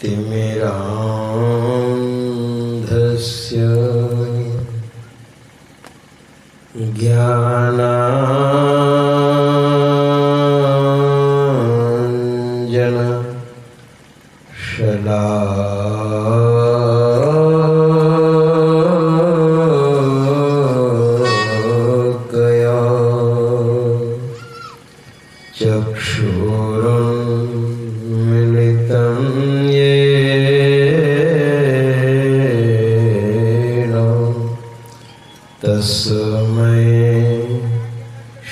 तिमिरान्धस्य ज्ञानाञ्जन शलाकया चक्षुरुन्मिलितं येन तस्मै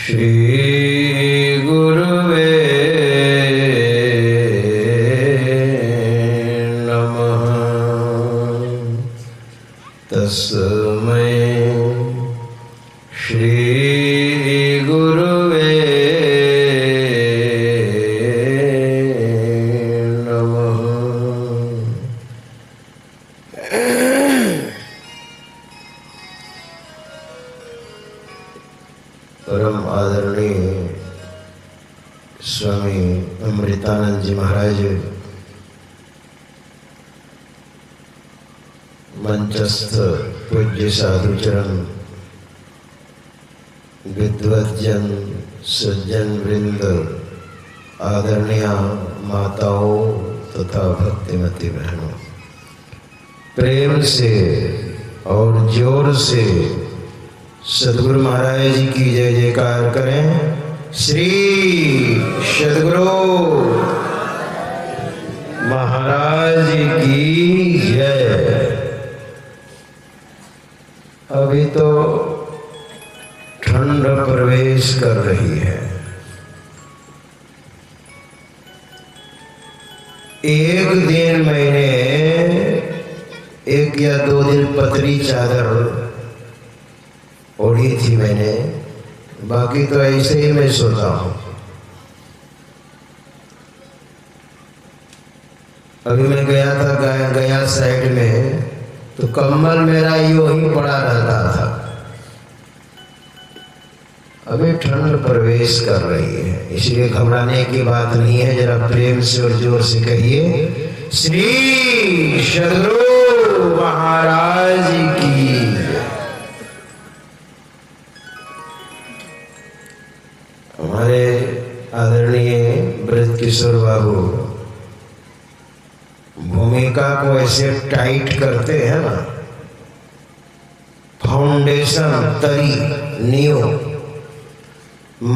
श्रीगुरुवे नमः। तस्मै श्रीगुरुवे नमः। परम आदरणीय स्वामी अमृतानंद जी महाराज मंचस्थ पूज्य साधुचरण विद्वज्जन सज्जन वृंद आदरणीय माताओं तथा भक्तिमती बहनों, प्रेम से और जोर से सद्गुरु महाराज जी की जय जयकार करें। श्री सद्गुरु महाराज की जय। अभी तो ठंड प्रवेश कर रही है। एक दिन मैंने 1 या 2 दिन पतली चादर ओढ़ी थी मैंने, बाकी तो ऐसे ही मैं सोता हूँ। अभी मैं गया था गया साइड में, तो कम्बल मेरा यूं ही पड़ा रहता था। अभी ठंड प्रवेश कर रही है, इसलिए घबराने की बात नहीं है। जरा प्रेम से और जोर से कहिए, श्री सद्गुरु महाराज की। हमारे आदरणीय ब्रजकिशोर बाबू भूमिका को ऐसे टाइट करते हैं ना, फाउंडेशन तरी नींव,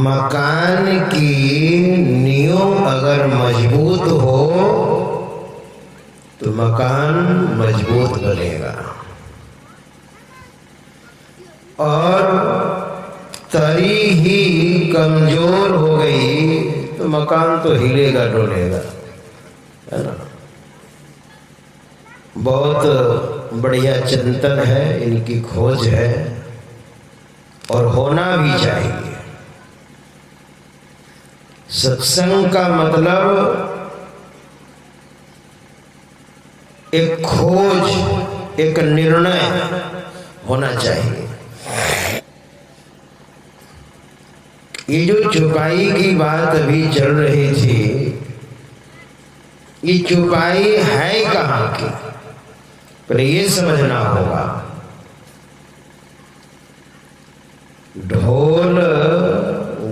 मकान की नींव अगर मजबूत हो तो मकान मजबूत बनेगा, और तरी ही कमजोर हो गई तो मकान तो हिलेगा डोलेगा, है ना। बहुत बढ़िया चिंतन है, इनकी खोज है और होना भी चाहिए। सत्संग का मतलब एक खोज, एक निर्णय होना चाहिए। ये जो चुपाई की बात अभी चल रही थी, ये चुपाई है कहाँ की, पर ये समझना होगा। ढोल,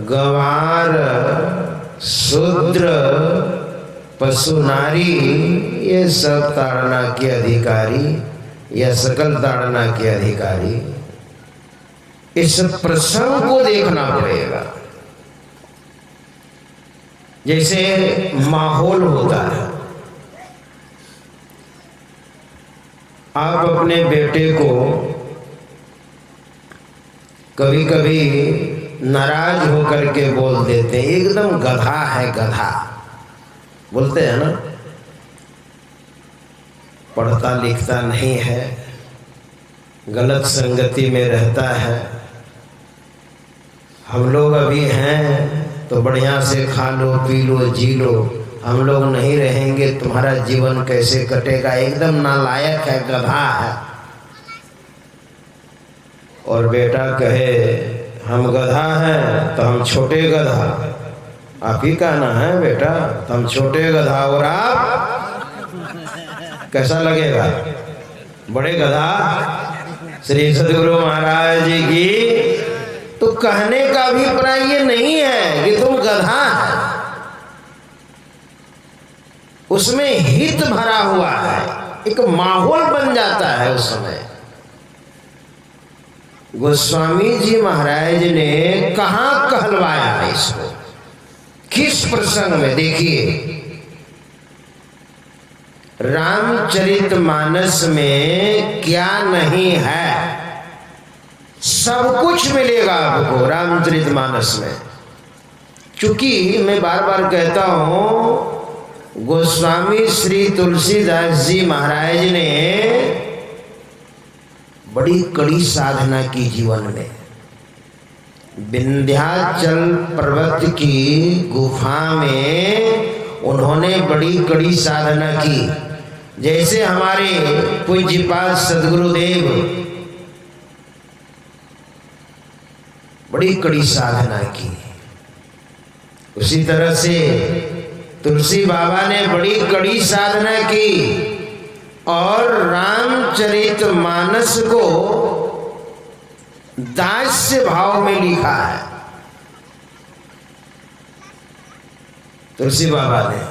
गंवार, शूद्र, पशु, नारी, ये सब ताड़ना के अधिकारी या सकल ताड़ना के अधिकारी। इस प्रसंग को देखना पड़ेगा। जैसे माहौल होता है, आप अपने बेटे को कभी कभी नाराज होकर के बोल देते हैं, एकदम गधा है गधा, बोलते हैं ना। पढ़ता लिखता नहीं है, गलत संगति में रहता है। हम लोग अभी हैं तो बढ़िया से खा लो, पी लो, जी लो। हम लोग नहीं रहेंगे, तुम्हारा जीवन कैसे कटेगा। एकदम नालायक है, गधा है। और बेटा कहे हम गधा हैं तो हम छोटे गधा। आप ही कहना है बेटा, तो हम छोटे गधा और आप कैसा लगेगा? बड़े गधा श्री सद्गुरु महाराज जी की। तो कहने का अभिप्राय ये नहीं है कि तुम गधा है, उसमें हित भरा हुआ है, एक माहौल बन जाता है उस समय। गोस्वामी जी महाराज ने कहाँ कहलवाया है इसको, किस प्रसंग में? देखिए, रामचरितमानस में क्या नहीं है, सब कुछ मिलेगा आपको रामचरितमानस में। क्योंकि मैं बार बार कहता हूं, गोस्वामी श्री तुलसीदास जी महाराज ने बड़ी कड़ी साधना की जीवन में। विंध्याचल पर्वत की गुफा में उन्होंने बड़ी कड़ी साधना की। जैसे हमारे पूज्यपाद सद्गुरुदेव बड़ी कड़ी साधना की, उसी तरह से तुलसी बाबा ने बड़ी कड़ी साधना की और रामचरितमानस को दास्य भाव में लिखा है। तुलसी बाबा ने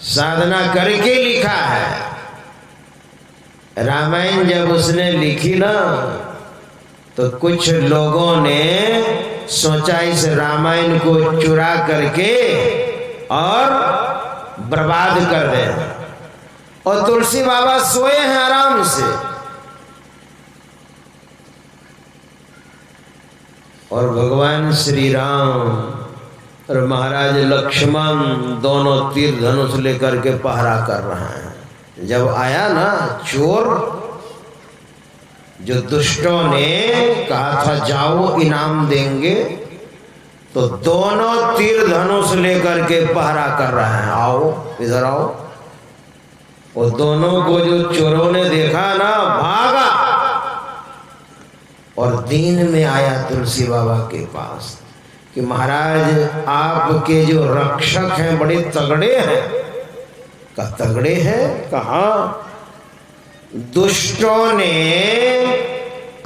साधना करके लिखा है। रामायण जब उसने लिखी ना, तो कुछ लोगों ने सोचा इस रामायण को चुरा करके और बर्बाद कर दे, और तुलसी बाबा सोए हैं आराम से, और भगवान श्री राम और महाराज लक्ष्मण दोनों तीर धनुष लेकर के पहरा कर रहे हैं। जब आया ना चोर, जो दुष्टों ने कहा था जाओ इनाम देंगे, तो दोनों तीर धनुष लेकर के पहरा कर रहे हैं, आओ इधर आओ। और दोनों को जो चोरों ने देखा ना, भागा और दीन में आया तुलसी बाबा के पास कि महाराज आपके जो रक्षक हैं बड़े तगड़े हैं। कहा तगड़े हैं? कहा दुष्टों ने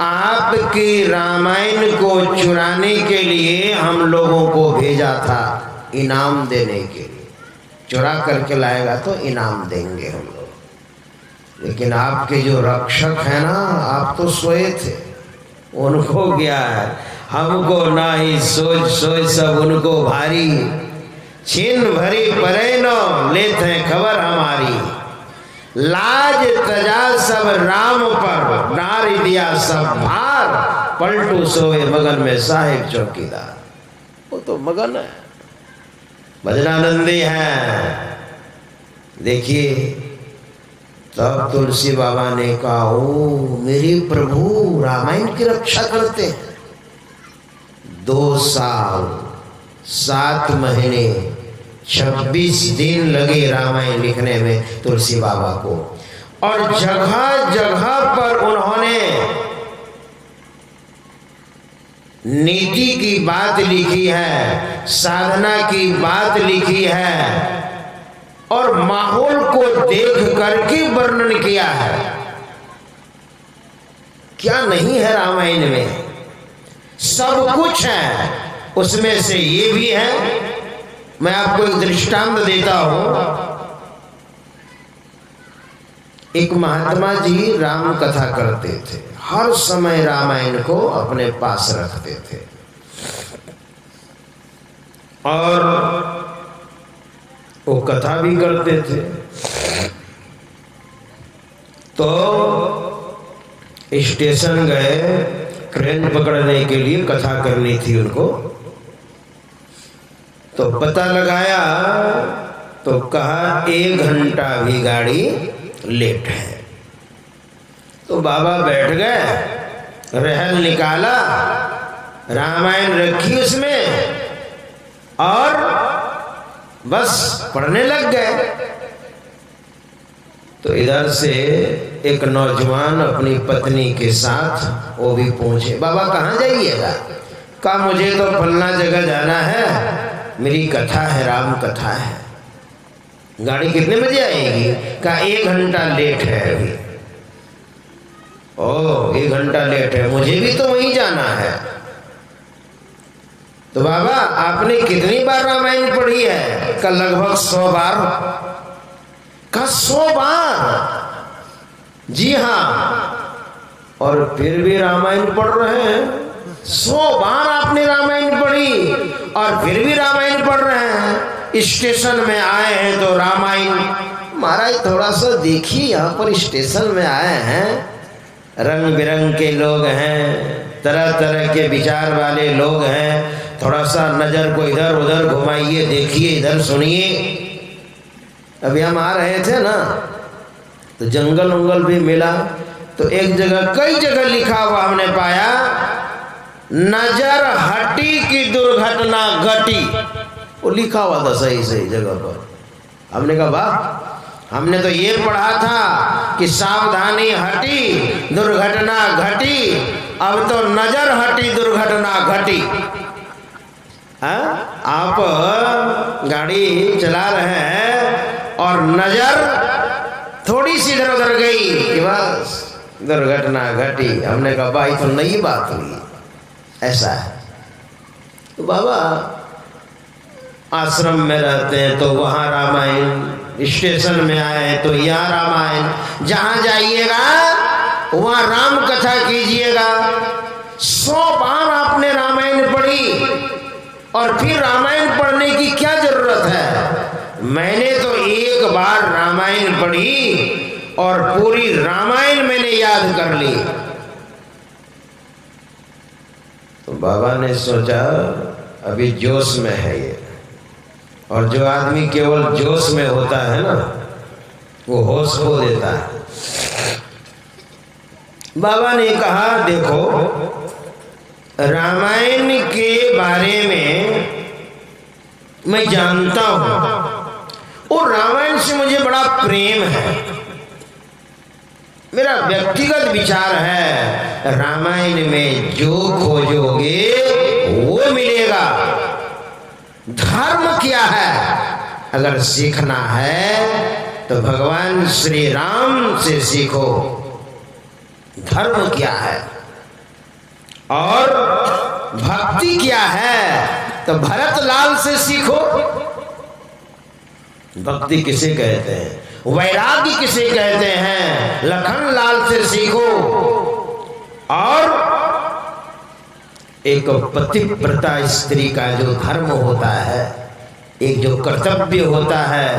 आपकी रामायण को चुराने के लिए हम लोगों को भेजा था इनाम देने के लिए। चुरा करके लाएगा तो इनाम देंगे हम लोग। लेकिन आपके जो रक्षक है ना, आप तो सोए थे, उनको क्या है, हमको ना ही सोच सोच सब उनको भारी। छिन भरी परे नो लेते हैं खबर हमारी, लाज तजा सब राम पर, नारी दिया सब भार, पलटू सोए मगन में साहिब चौकीदार। वो तो मगन है, भजनानंदी है। देखिए, तब तुलसी बाबा ने कहा, ओ मेरे प्रभु रामायण की रक्षा करते हैं। 2 साल 7 महीने 26 दिन लगे रामायण लिखने में तुलसी बाबा को, और जगह जगह पर उन्होंने नीति की बात लिखी है, साधना की बात लिखी है, और माहौल को देख करके वर्णन किया है। क्या नहीं है रामायण में? सब कुछ है। उसमें से ये भी है। मैं आपको एक दृष्टांत देता हूं। एक महात्मा जी राम कथा करते थे, हर समय रामायण को अपने पास रखते थे, और वो कथा भी करते थे। तो स्टेशन गए, ट्रेन पकड़ने के लिए, कथा करनी थी उनको। तो पता लगाया तो कहा 1 घंटा भी गाड़ी लेट है। तो बाबा बैठ गए, रहल निकाला, रामायण रखी उसमें, और बस पढ़ने लग गए। तो इधर से एक नौजवान अपनी पत्नी के साथ वो भी पहुंचे। बाबा कहाँ जाइएगा? कहा मुझे तो फलना जगह जाना है, मेरी कथा है, राम कथा है। गाड़ी कितने बजे आएगी? कहा 1 घंटा लेट है अभी। ओ 1 घंटा लेट है, मुझे भी तो वहीं जाना है। तो बाबा आपने कितनी बार रामायण पढ़ी है? का लगभग 100 बार। का 100 बार? जी हाँ। और फिर भी रामायण पढ़ रहे हैं? 100 बार आपने रामायण पढ़ी और फिर भी रामायण पढ़ रहे हैं। स्टेशन में आए हैं तो रामायण। महाराज थोड़ा सा देखिए, यहाँ पर स्टेशन में आए हैं, रंग बिरंग के लोग हैं, तरह तरह के विचार वाले लोग हैं, थोड़ा सा नजर को इधर उधर घुमाइए, देखिए, इधर सुनिए। अभी हम आ रहे थे ना तो जंगल उंगल भी मिला, तो एक जगह, कई जगह लिखा हुआ हमने पाया, नजर हटी की दुर्घटना घटी। वो लिखा हुआ था सही सही जगह पर। हमने कहा वाह, हमने तो ये पढ़ा था कि सावधानी हटी दुर्घटना घटी, अब तो नजर हटी दुर्घटना घटी। आप गाड़ी चला रहे हैं और नजर थोड़ी सी इधर उधर गई कि बस दुर्घटना घटी। हमने कहा भाई तो नई बात हुई, ऐसा है। तो बाबा आश्रम में रहते हैं तो वहाँ रामायण, स्टेशन में आए हैं तो यहाँ रामायण, जहाँ जाइएगा वहाँ राम कथा कीजिएगा। 100 बार आपने रामायण पढ़ी और फिर रामायण पढ़ने की क्या जरूरत है? मैंने तो एक बार रामायण पढ़ी और पूरी रामायण मैंने याद कर ली। तो बाबा ने सोचा अभी जोश में है ये, और जो आदमी केवल जोश में होता है ना वो होश खो देता है। बाबा ने कहा देखो, रामायण के बारे में मैं जानता हूं और रामायण से मुझे बड़ा प्रेम है। मेरा व्यक्तिगत विचार है रामायण में जो खोजोगे वो मिलेगा। धर्म क्या है अगर सीखना है तो भगवान श्री राम से सीखो। धर्म क्या है और भक्ति क्या है तो भरत लाल से सीखो। भक्ति किसे कहते हैं, वैराग्य किसे कहते हैं, लखन लाल से सीखो। और एक पतिव्रता स्त्री का जो धर्म होता है, एक जो कर्तव्य होता है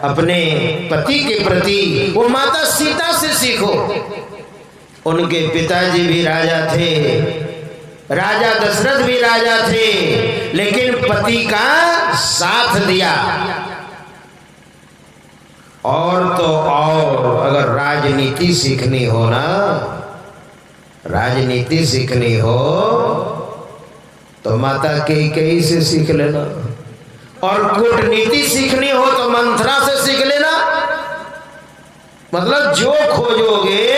अपने पति के प्रति, वो माता सीता से सीखो। उनके पिताजी भी राजा थे, राजा दशरथ भी राजा थे, लेकिन पति का साथ दिया। और तो और अगर राजनीति सीखनी हो ना, राजनीति सीखनी हो तो माता कैकेयी से सीख लेना, और कूटनीति सीखनी हो तो मंथरा से सीख लेना। मतलब जो खोजोगे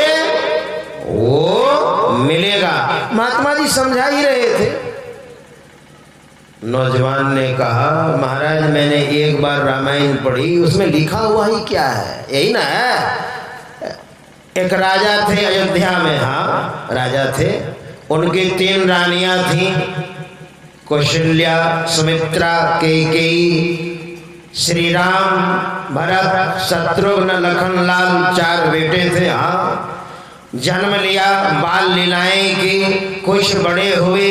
वो मिलेगा। महात्मा जी समझा ही रहे थे। नौजवान ने कहा महाराज मैंने एक बार रामायण पढ़ी, उसमें लिखा हुआ ही क्या है? यही ना है, एक राजा थे अयोध्या में। हाँ राजा थे, उनकी 3 रानियां थीं, कौशल्या, सुमित्रा, कैकेयी, श्री राम, भरत, शत्रुघ्न, लखन लाल, 4 बेटे थे। हाँ जन्म लिया, बाल लीलाएं की, कुछ बड़े हुए,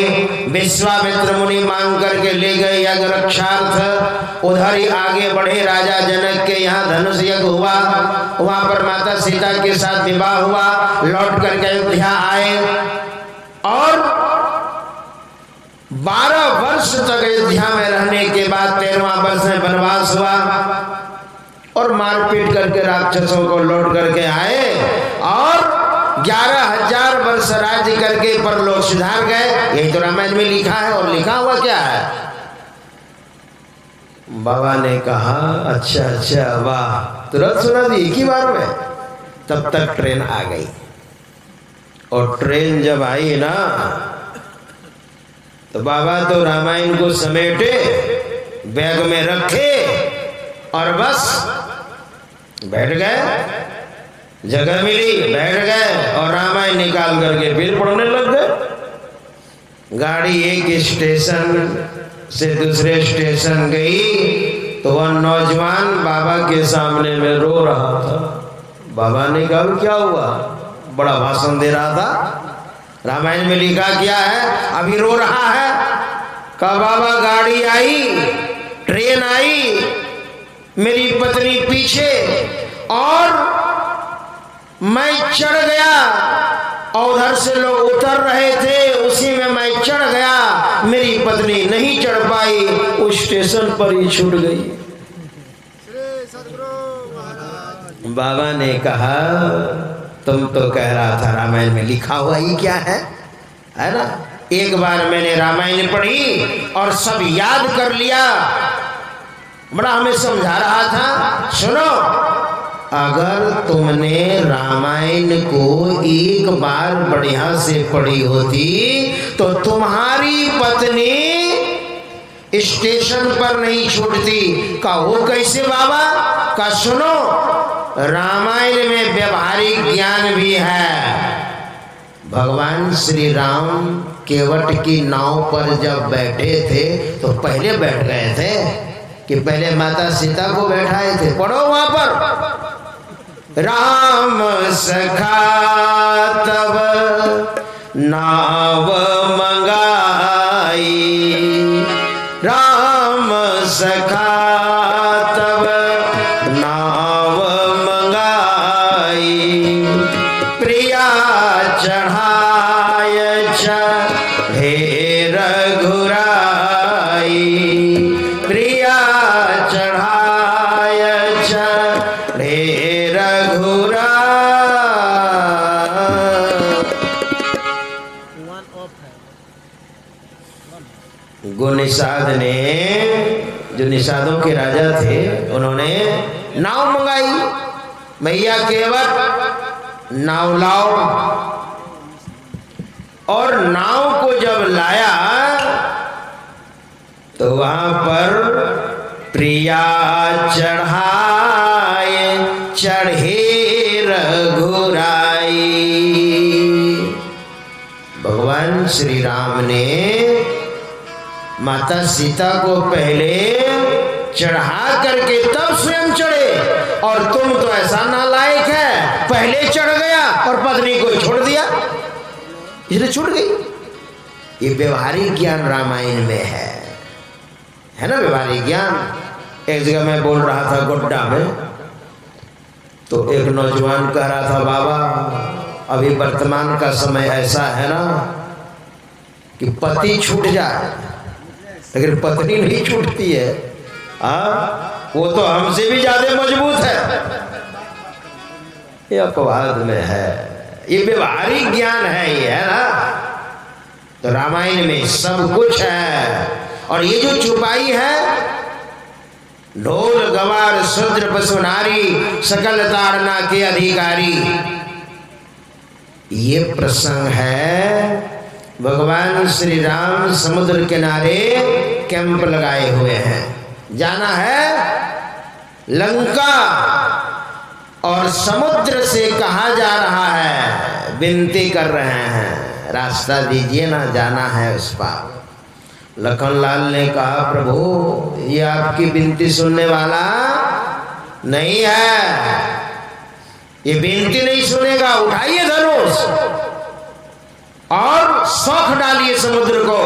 विश्वामित्र मुनि मांग करके ले गए यज्ञ रक्षार्थ। उधर ही आगे बढ़े, राजा जनक के यहाँ धनुष यज्ञ हुआ, वहां पर माता सीता के साथ विवाह हुआ, लौट करके अयोध्या आए और 12 वर्ष तक अयोध्या में रहने के बाद 13वां वर्ष में वनवास हुआ और मारपीट करके राक्षसों को लौट करके आए और 11,000 वर्ष राज्य करके परलोक सिधार गए। यही तो रामायण में लिखा है। और लिखा हुआ क्या है? बाबा ने कहा अच्छा अच्छा वाह, तुरंत सुना दी एक ही बार में। तब तक ट्रेन आ गई और ट्रेन जब आई ना तो बाबा तो रामायण को समेटे, बैग में रखे और बस बैठ गए, जगह मिली बैठ गए और रामायण निकाल करके फिर पढ़ने लग गए। गाड़ी एक स्टेशन से दूसरे स्टेशन गई तो वह नौजवान बाबा के सामने में रो रहा था। बाबा ने कहा क्या हुआ? बड़ा भाषण दे रहा था। रामायण में लिखा क्या है? अभी रो रहा है। कहा बाबा गाड़ी आई, ट्रेन आई, मेरी पत्नी पीछे और मैं चढ़ गया और उधर से लोग उतर रहे थे, उसी में मैं चढ़ गया, मेरी पत्नी नहीं चढ़ पाई, उस स्टेशन पर ही छूट गई। बाबा ने कहा तुम तो कह रहा था रामायण में लिखा हुआ ही क्या है ना? एक बार मैंने रामायण पढ़ी और सब याद कर लिया। बड़ा हमें समझा रहा था, सुनो अगर तुमने रामायण को एक बार बढ़िया से पढ़ी होती तो तुम्हारी पत्नी स्टेशन पर नहीं छूटती। का वो कैसे बाबा? का सुनो रामायण में व्यवहारिक ज्ञान भी है। भगवान श्री राम केवट की नाव पर जब बैठे थे तो पहले बैठ गए थे कि पहले माता सीता को बैठाए थे? पढ़ो वहां पर, राम सखा तब नाव मंगाई, राम सखा तब नाव मंगाई, प्रिया चढ़ाय चढ़े रघुराई, प्रिया चढ़ाय चढ़े रघुराई। गुनिषाद ने, जो निषादों के राजा थे, उन्होंने नाव मंगाई। भैया केवट नाव लाओ। और नाव को जब लाया तो वहां पर प्रिया चढ़ाए चढ़े रघुराई। भगवान श्री राम ने माता सीता को पहले चढ़ा करके तब स्वयं चढ़े, और तुम तो ऐसा नालायक है, पहले चढ़ गया और पत्नी को छोड़ दिया, इसलिए छूट गई। ये व्यवहारिक ज्ञान रामायण में है ना, व्यवहारिक ज्ञान। एक जगह मैं बोल रहा था गोड्डा में, तो एक नौजवान कह रहा था बाबा अभी वर्तमान का समय ऐसा है ना कि पति छूट जाए लेकिन पत्नी नहीं छूटती है। वो तो हमसे भी ज्यादा मजबूत है। ये अपवाद में है, ये व्यवहारिक ज्ञान है, ये है ना। तो रामायण में सब कुछ है। और ये जो चुपाई है, ढोल गवार शूद्र पशु नारी सकल ताड़ना के अधिकारी, ये प्रसंग है। भगवान श्री राम समुद्र किनारे कैंप लगाए हुए हैं, जाना है लंका, और समुद्र से कहा जा रहा है, विनती कर रहे हैं रास्ता दीजिए ना, जाना है उस पार। लखनलाल ने कहा प्रभु ये आपकी विनती सुनने वाला नहीं है, ये विनती नहीं सुनेगा, उठाइए धनुष और सौख डालिए समुद्र को।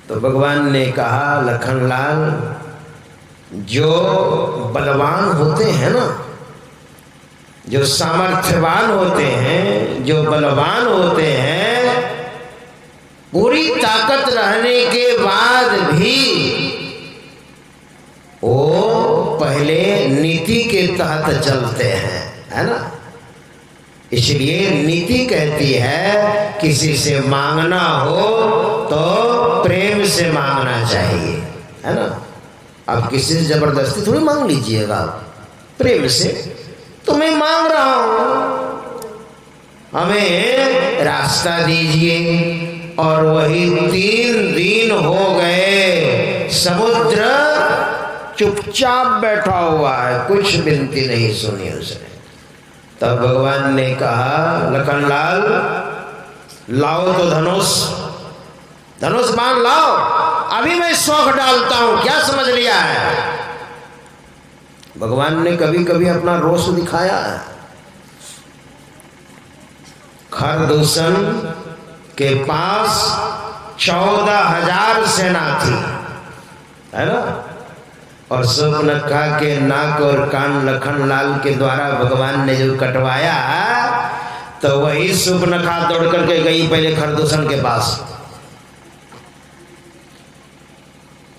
तो भगवान ने कहा लखनलाल जो बलवान होते हैं ना, जो सामर्थ्यवान होते हैं, जो बलवान होते हैं, पूरी ताकत रहने के बाद भी वो पहले नीति के तहत चलते हैं, है ना। इसलिए नीति कहती है किसी से मांगना हो तो प्रेम से मांगना चाहिए, है ना। अब किसी से जबरदस्ती थोड़ी मांग लीजिएगा, प्रेम से तो मैं मांग रहा हूं, हमें रास्ता दीजिए। और वही 3 दिन हो गए, समुद्र चुपचाप बैठा हुआ है, कुछ विनती नहीं सुनी उसने। तब भगवान ने कहा, लखनलाल लाओ तो धनुष बाण लाओ, अभी मैं शौक डालता हूं, क्या समझ लिया है? भगवान ने कभी कभी अपना रोष दिखाया है। खरदूषण के पास 14,000 सेना थी, है ना, और शूर्पणखा के नाक और कान लखनलाल के द्वारा भगवान ने जो कटवाया, तो वही शूर्पणखा दौड़ करके गई पहले खरदूषण के पास,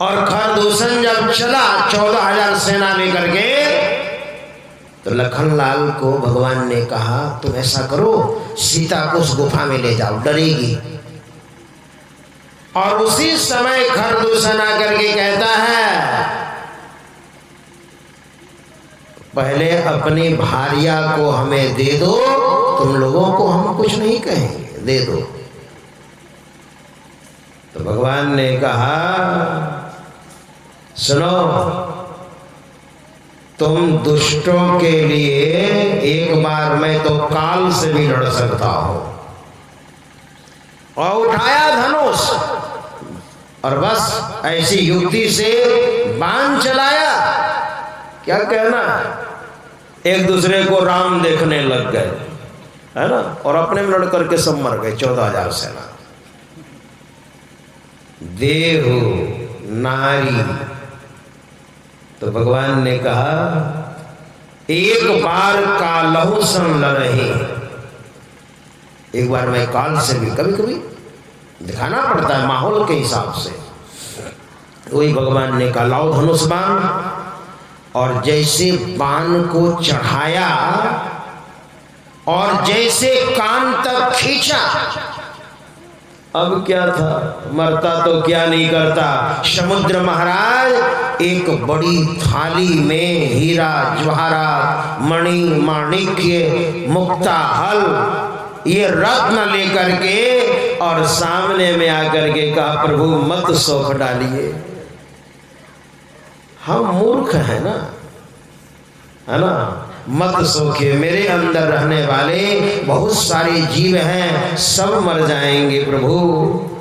और खरदूषण जब चला 14,000 सेना लेकर के, तो लखनलाल को भगवान ने कहा, तुम ऐसा करो, सीता को उस गुफा में ले जाओ, डरेगी। और उसी समय खरदूषण आकर के कहता है, पहले अपनी भार्या को हमें दे दो, तुम लोगों को हम कुछ नहीं कहेंगे, दे दो। तो भगवान ने कहा, सुनो, तुम दुष्टों के लिए एक बार मैं तो काल से भी लड़ सकता हूं। और उठाया धनुष और बस ऐसी युक्ति से बाण चलाया, क्या कहना, एक दूसरे को राम देखने लग गए, है ना, और अपने में लड़ करके सब मर गए 14,000 सेना। देहु नारी, तो भगवान ने कहा, एक बार कालहु सन लड़े, एक बार मैं काल से भी, कभी कभी दिखाना पड़ता है माहौल के हिसाब से। वही भगवान ने कहा, लाओ धनुष बाण, और जैसे बाण को चढ़ाया और जैसे कान तक खींचा, अब क्या था, मरता तो क्या नहीं करता। समुद्र महाराज एक बड़ी थाली में हीरा जवाहरात मणि माणिक्य मुक्ता हल ये रत्न लेकर के और सामने में आकर के कहा, प्रभु मत शौक डालिए, हम मूर्ख हैं ना, है ना, मत सोचिए, मेरे अंदर रहने वाले बहुत सारे जीव हैं, सब मर जाएंगे प्रभु।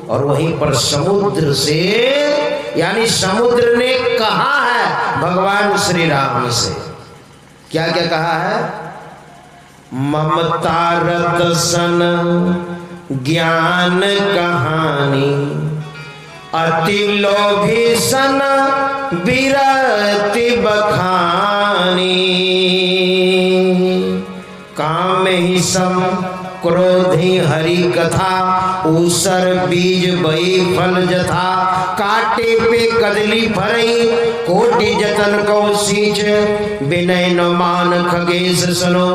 और वहीं पर समुद्र से, यानी समुद्र ने कहा है भगवान श्री राम से, क्या क्या कहा है, ममता रत सन ज्ञान कहानी, अति लोभी सन बिरति बखानी, काम ही सम क्रोधी हरि कथा, ऊसर बीज बई फल जथा, काटे पे कदली फरई कोटि जतन को सींच, विनय न मान खगेश सुनो,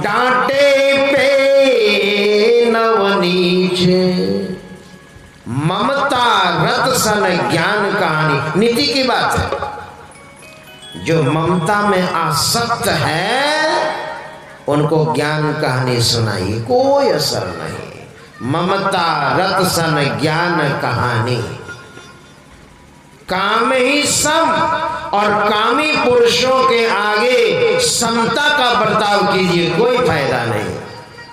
डांटे पे नवनीच। ममता रत सन ज्ञान कहानी, नीति की बात है, जो ममता में आसक्त है उनको ज्ञान कहानी सुनाई, कोई असर नहीं। ममता रत सन ज्ञान कहानी, काम ही सम, और कामी पुरुषों के आगे समता का बर्ताव कीजिए, कोई फायदा नहीं।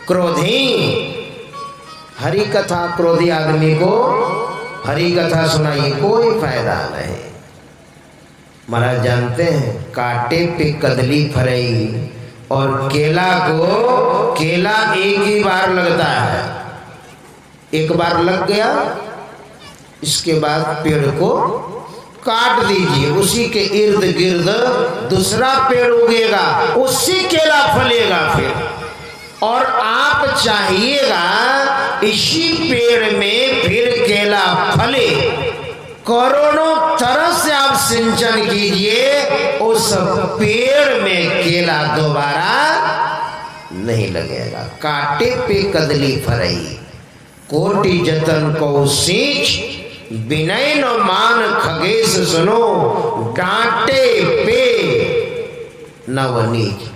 क्रोधी हरि कथा, क्रोधी आदमी को हरि कथा सुनाइए, कोई फायदा नहीं। महाराज जानते हैं, काटे पे कदली फरई, और केला को, केला एक ही बार लगता है, एक बार लग गया, इसके बाद पेड़ को काट दीजिए, उसी के इर्द गिर्द दूसरा पेड़ उगेगा, उससे केला फलेगा फिर। और आप चाहिएगा इसी पेड़ में फिर केला फले, करोड़ों तरह से आप सिंचन कीजिए, उस पेड़ में केला दोबारा नहीं लगेगा। काटे पे कदली फरई, कोटि जतन को सींच, विनय न मान खगेश सुनो, डांटे पे नवनीच।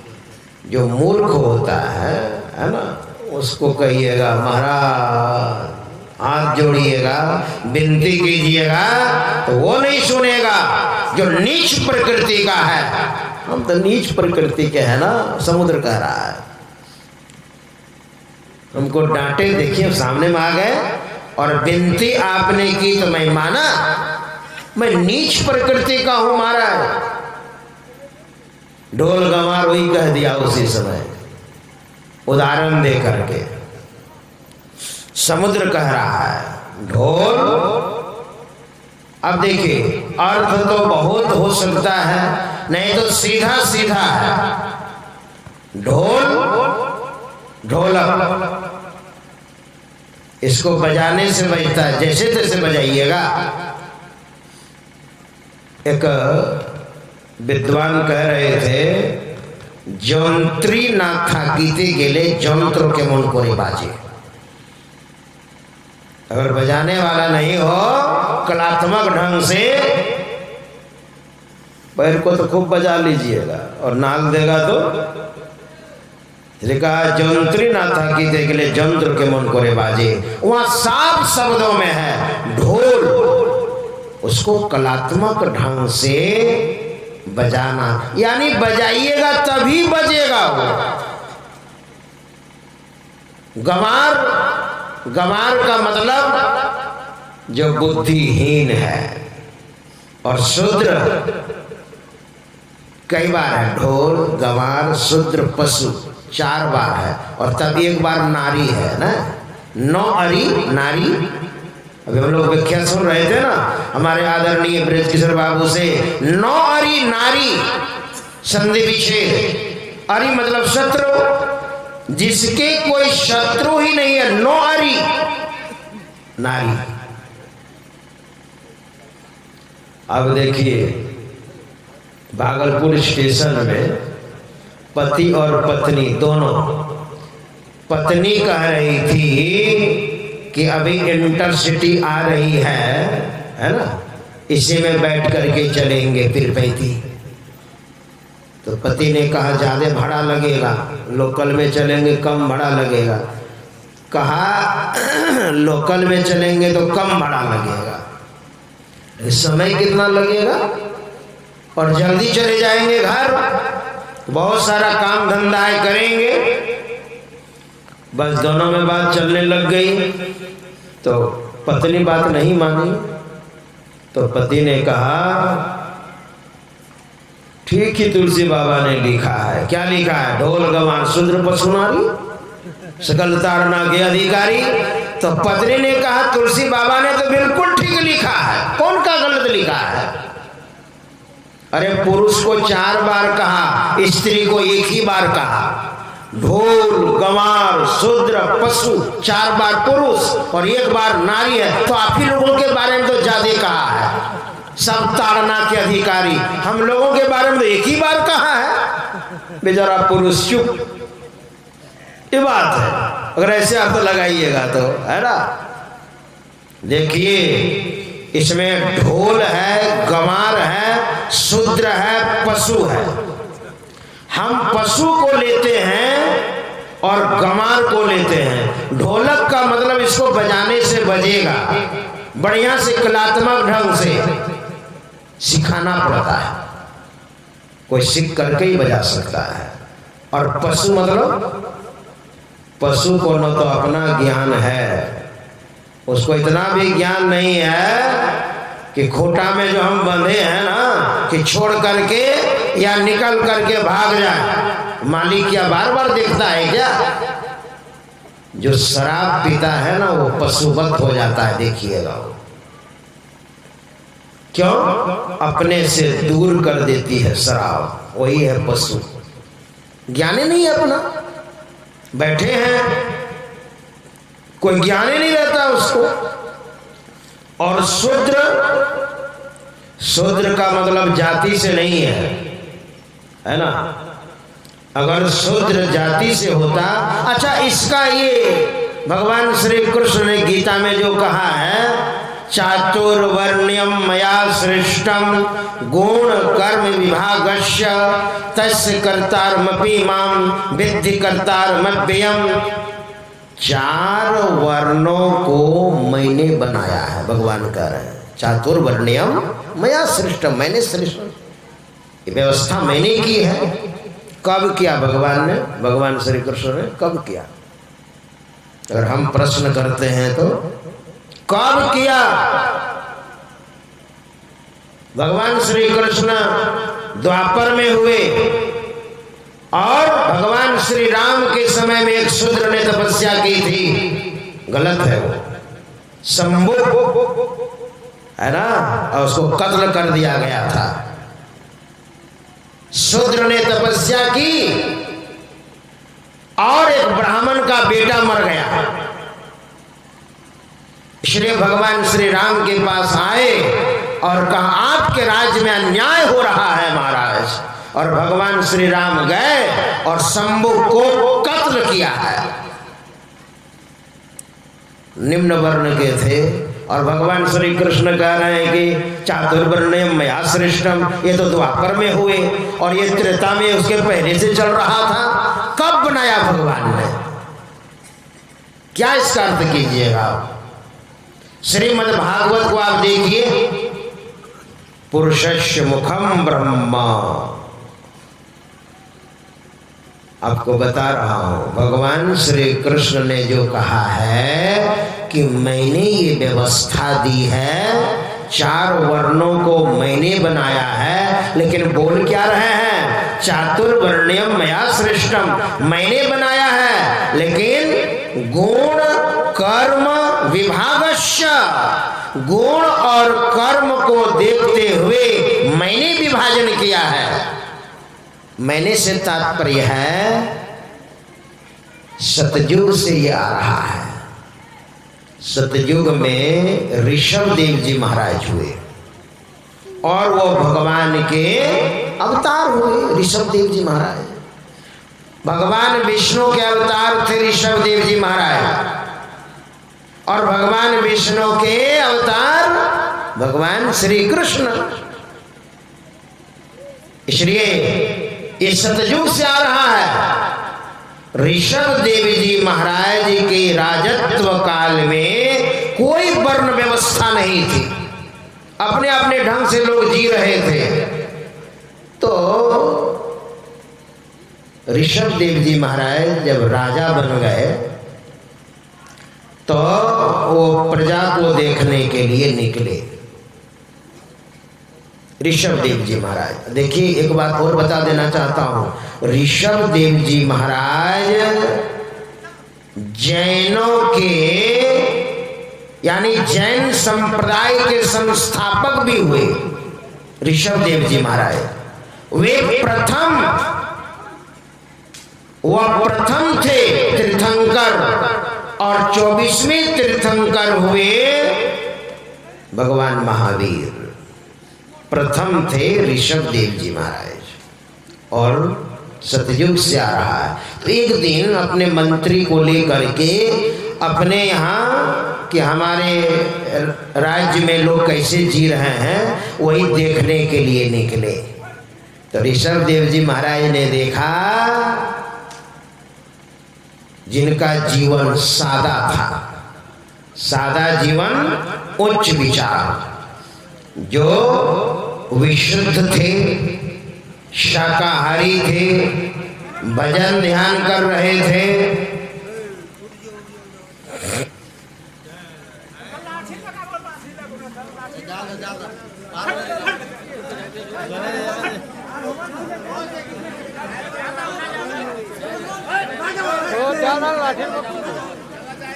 जो मूर्ख होता है ना, उसको कहिएगा महाराज हाथ जोड़िएगा, विनती कीजिएगा, तो वो नहीं सुनेगा। जो नीच प्रकृति का है। हम तो नीच प्रकृति के हैं ना, समुद्र कह रहा है। हमको डांटे, देखिए सामने में आ गए और विनती आपने की तो मैं माना, मैं नीच प्रकृति का हूं महाराज। ढोल गंवार वही कह दिया उसी समय, उदाहरण दे करके। समुद्र कह रहा है ढोल। अब देखिए अर्थ तो बहुत हो सकता है, नहीं तो सीधा सीधा है। ढोल ढोलक, इसको बजाने से बजता है, जैसे तैसे बजाइएगा। एक विद्वान कह रहे थे, जंत्री ना थाकीते गेले जंत्र के मन को नहीं बाजे। अगर बजाने वाला नहीं हो कलात्मक ढंग से, पैर को तो खूब बजा लीजिएगा और नाल देगा तो कहा जंत्री ना थाकीते गेले जंत्र के मन को रे बाजे। वहां साफ शब्दों में है ढोल, उसको कलात्मक ढंग से बजाना, यानी बजाइएगा तभी बजेगा वो। गंवार, गंवार का मतलब जो बुद्धिहीन है, और शूद्र कई बार है, ढोल गंवार शूद्र पशु 4 बार है, और तब एक बार नारी है ना, 9 अरी नारी। अभी हम लोग व्याख्या सुन रहे थे ना हमारे आदरणीय ब्रज किशोर बाबू से, 9 अरी नारी संधि विच्छेद। अरी मतलब शत्रु, जिसके कोई शत्रु ही नहीं है, 9 अरी नारी। अब देखिए भागलपुर स्टेशन में पति और पत्नी दोनों, पत्नी कह रही थी कि अभी इंटरसिटी आ रही है ना, इसी में बैठ करके चलेंगे तिरुपति। तो पति ने कहा ज्यादा भाड़ा लगेगा, लोकल में चलेंगे कम भाड़ा लगेगा। कहा लोकल में चलेंगे तो कम भाड़ा लगेगा, समय कितना लगेगा, और जल्दी चले जाएंगे घर, बहुत सारा काम धंधा करेंगे। बस दोनों में बात चलने लग गई, तो पत्नी बात नहीं मानी। तो पति ने कहा ठीक ही तुलसी बाबा ने लिखा है। क्या लिखा है? ढोल गंवार शूद्र पशु नारी सकल ताड़ना के अधिकारी। तो पत्नी ने कहा तुलसी बाबा ने तो बिल्कुल ठीक लिखा है, कौन का गलत लिखा है? अरे पुरुष को 4 बार कहा, स्त्री को 1 ही बार कहा। ढोल गंवार शूद्र पशु 4 बार पुरुष और 1 बार नारी है, तो आप ही लोगों के बारे में तो ज्यादा कहा है, सब ताड़ना के अधिकारी। हम लोगों के बारे में तो 1 ही बार कहा है। बेचारा पुरुष चुप। ये बात है, अगर ऐसे अर्थ लगाइएगा तो, है ना। देखिए इसमें ढोल है, गंवार है, शूद्र है, पशु है। हम पशु को लेते हैं और गंवार को लेते हैं। ढोलक का मतलब इसको बजाने से बजेगा, बढ़िया से कलात्मक ढंग से सिखाना पड़ता है, कोई सीख करके ही बजा सकता है। और पशु मतलब पशु को न तो अपना ज्ञान है, उसको इतना भी ज्ञान नहीं है कि खूंटा में जो हम बंधे हैं ना, कि छोड़ करके या निकल करके भाग जाए। मालिक क्या बार बार देखता है क्या? जो शराब पीता है ना वो पशुवत हो जाता है, देखिएगा। क्यों? अपने से दूर कर देती है शराब, वही है पशु। ज्ञान ही नहीं है अपना, बैठे हैं, कोई ज्ञान ही नहीं रहता उसको। और शूद्र, शूद्र का मतलब जाति से नहीं है ना। अगर शूद्र जाति से होता, अच्छा इसका ये भगवान श्री कृष्ण ने गीता में जो कहा है, चातुर्वर्ण्यम मया सृष्टम गुण कर्म विभागस्य तस्य कर्तारमपि माम विद्धि कर्तारमव्ययम्। 4 वर्णों को मैंने बनाया है, भगवान कह रहे हैं। चातुर्वर्ण्यम मया सृष्टम, मैंने सृष्टि, ये व्यवस्था मैंने की है। कब किया भगवान ने? भगवान श्री कृष्ण ने कब किया? अगर हम प्रश्न करते हैं तो कब किया? भगवान श्री कृष्ण द्वापर में हुए और भगवान श्री राम के समय में एक शूद्र ने तपस्या की थी, गलत है वो, शंभु है ना, और उसको कत्ल कर दिया गया था। शूद्र ने तपस्या की और एक ब्राह्मण का बेटा मर गया, इसलिए भगवान श्री राम के पास आए और कहा आपके राज्य में अन्याय हो रहा है महाराज। और भगवान श्री राम गए और शंभु को कत्ल किया है। निम्न वर्ण के थे और भगवान श्री कृष्ण कह रहे हैं कि चातुर्वर्ण्यम मया सृष्टम, ये तो द्वापर में हुए और ये त्रेता में उसके पहले से चल रहा था। कब बनाया भगवान ने? क्या इसका अर्थ कीजिएगा आप? श्रीमद् भागवत को आप देखिए, पुरुषस्य मुखम ब्रह्मा, आपको बता रहा हूं भगवान श्री कृष्ण ने जो कहा है कि मैंने ये व्यवस्था दी है, चार वर्णों को मैंने बनाया है, लेकिन बोल क्या रहे हैं? चातुर्वर्ण्यम मया सृष्टम, मैंने बनाया है, लेकिन गुण कर्म विभागस्य, गुण और कर्म को देखते हुए मैंने विभाजन किया है। मैंने से तात्पर्य है सतयुग से ये आ रहा है। सतयुग में ऋषभ देव जी महाराज हुए और वो भगवान के अवतार हुए। ऋषभ देव जी महाराज भगवान विष्णु के अवतार थे, ऋषभ देव जी महाराज, और भगवान विष्णु के अवतार भगवान श्री कृष्ण। इसलिए ये सतयुग से आ रहा है। ऋषभ देव जी महाराज के राजत्व काल में कोई वर्ण व्यवस्था नहीं थी, अपने अपने ढंग से लोग जी रहे थे। तो ऋषभ देव जी महाराज जब राजा बन गए तो वो प्रजा को देखने के लिए निकले। ऋषभ देव जी महाराज, देखिए एक बात और बता देना चाहता हूं, ऋषभ देव जी महाराज जैनों के यानी जैन संप्रदाय के संस्थापक भी हुए। ऋषभ देव जी महाराज वह प्रथम थे तीर्थंकर, और 24वें तीर्थंकर हुए भगवान महावीर। प्रथम थे ऋषभ देव जी महाराज और सतयुग से आ रहा है। तो एक दिन अपने मंत्री को लेकर के अपने यहाँ कि हमारे राज्य में लोग कैसे जी रहे हैं वही देखने के लिए निकले। तो ऋषभ देव जी महाराज ने देखा जिनका जीवन सादा था, सादा जीवन, उच्च विचार, जो विशुद्ध थे, शाकाहारी थे, भजन ध्यान कर रहे थे,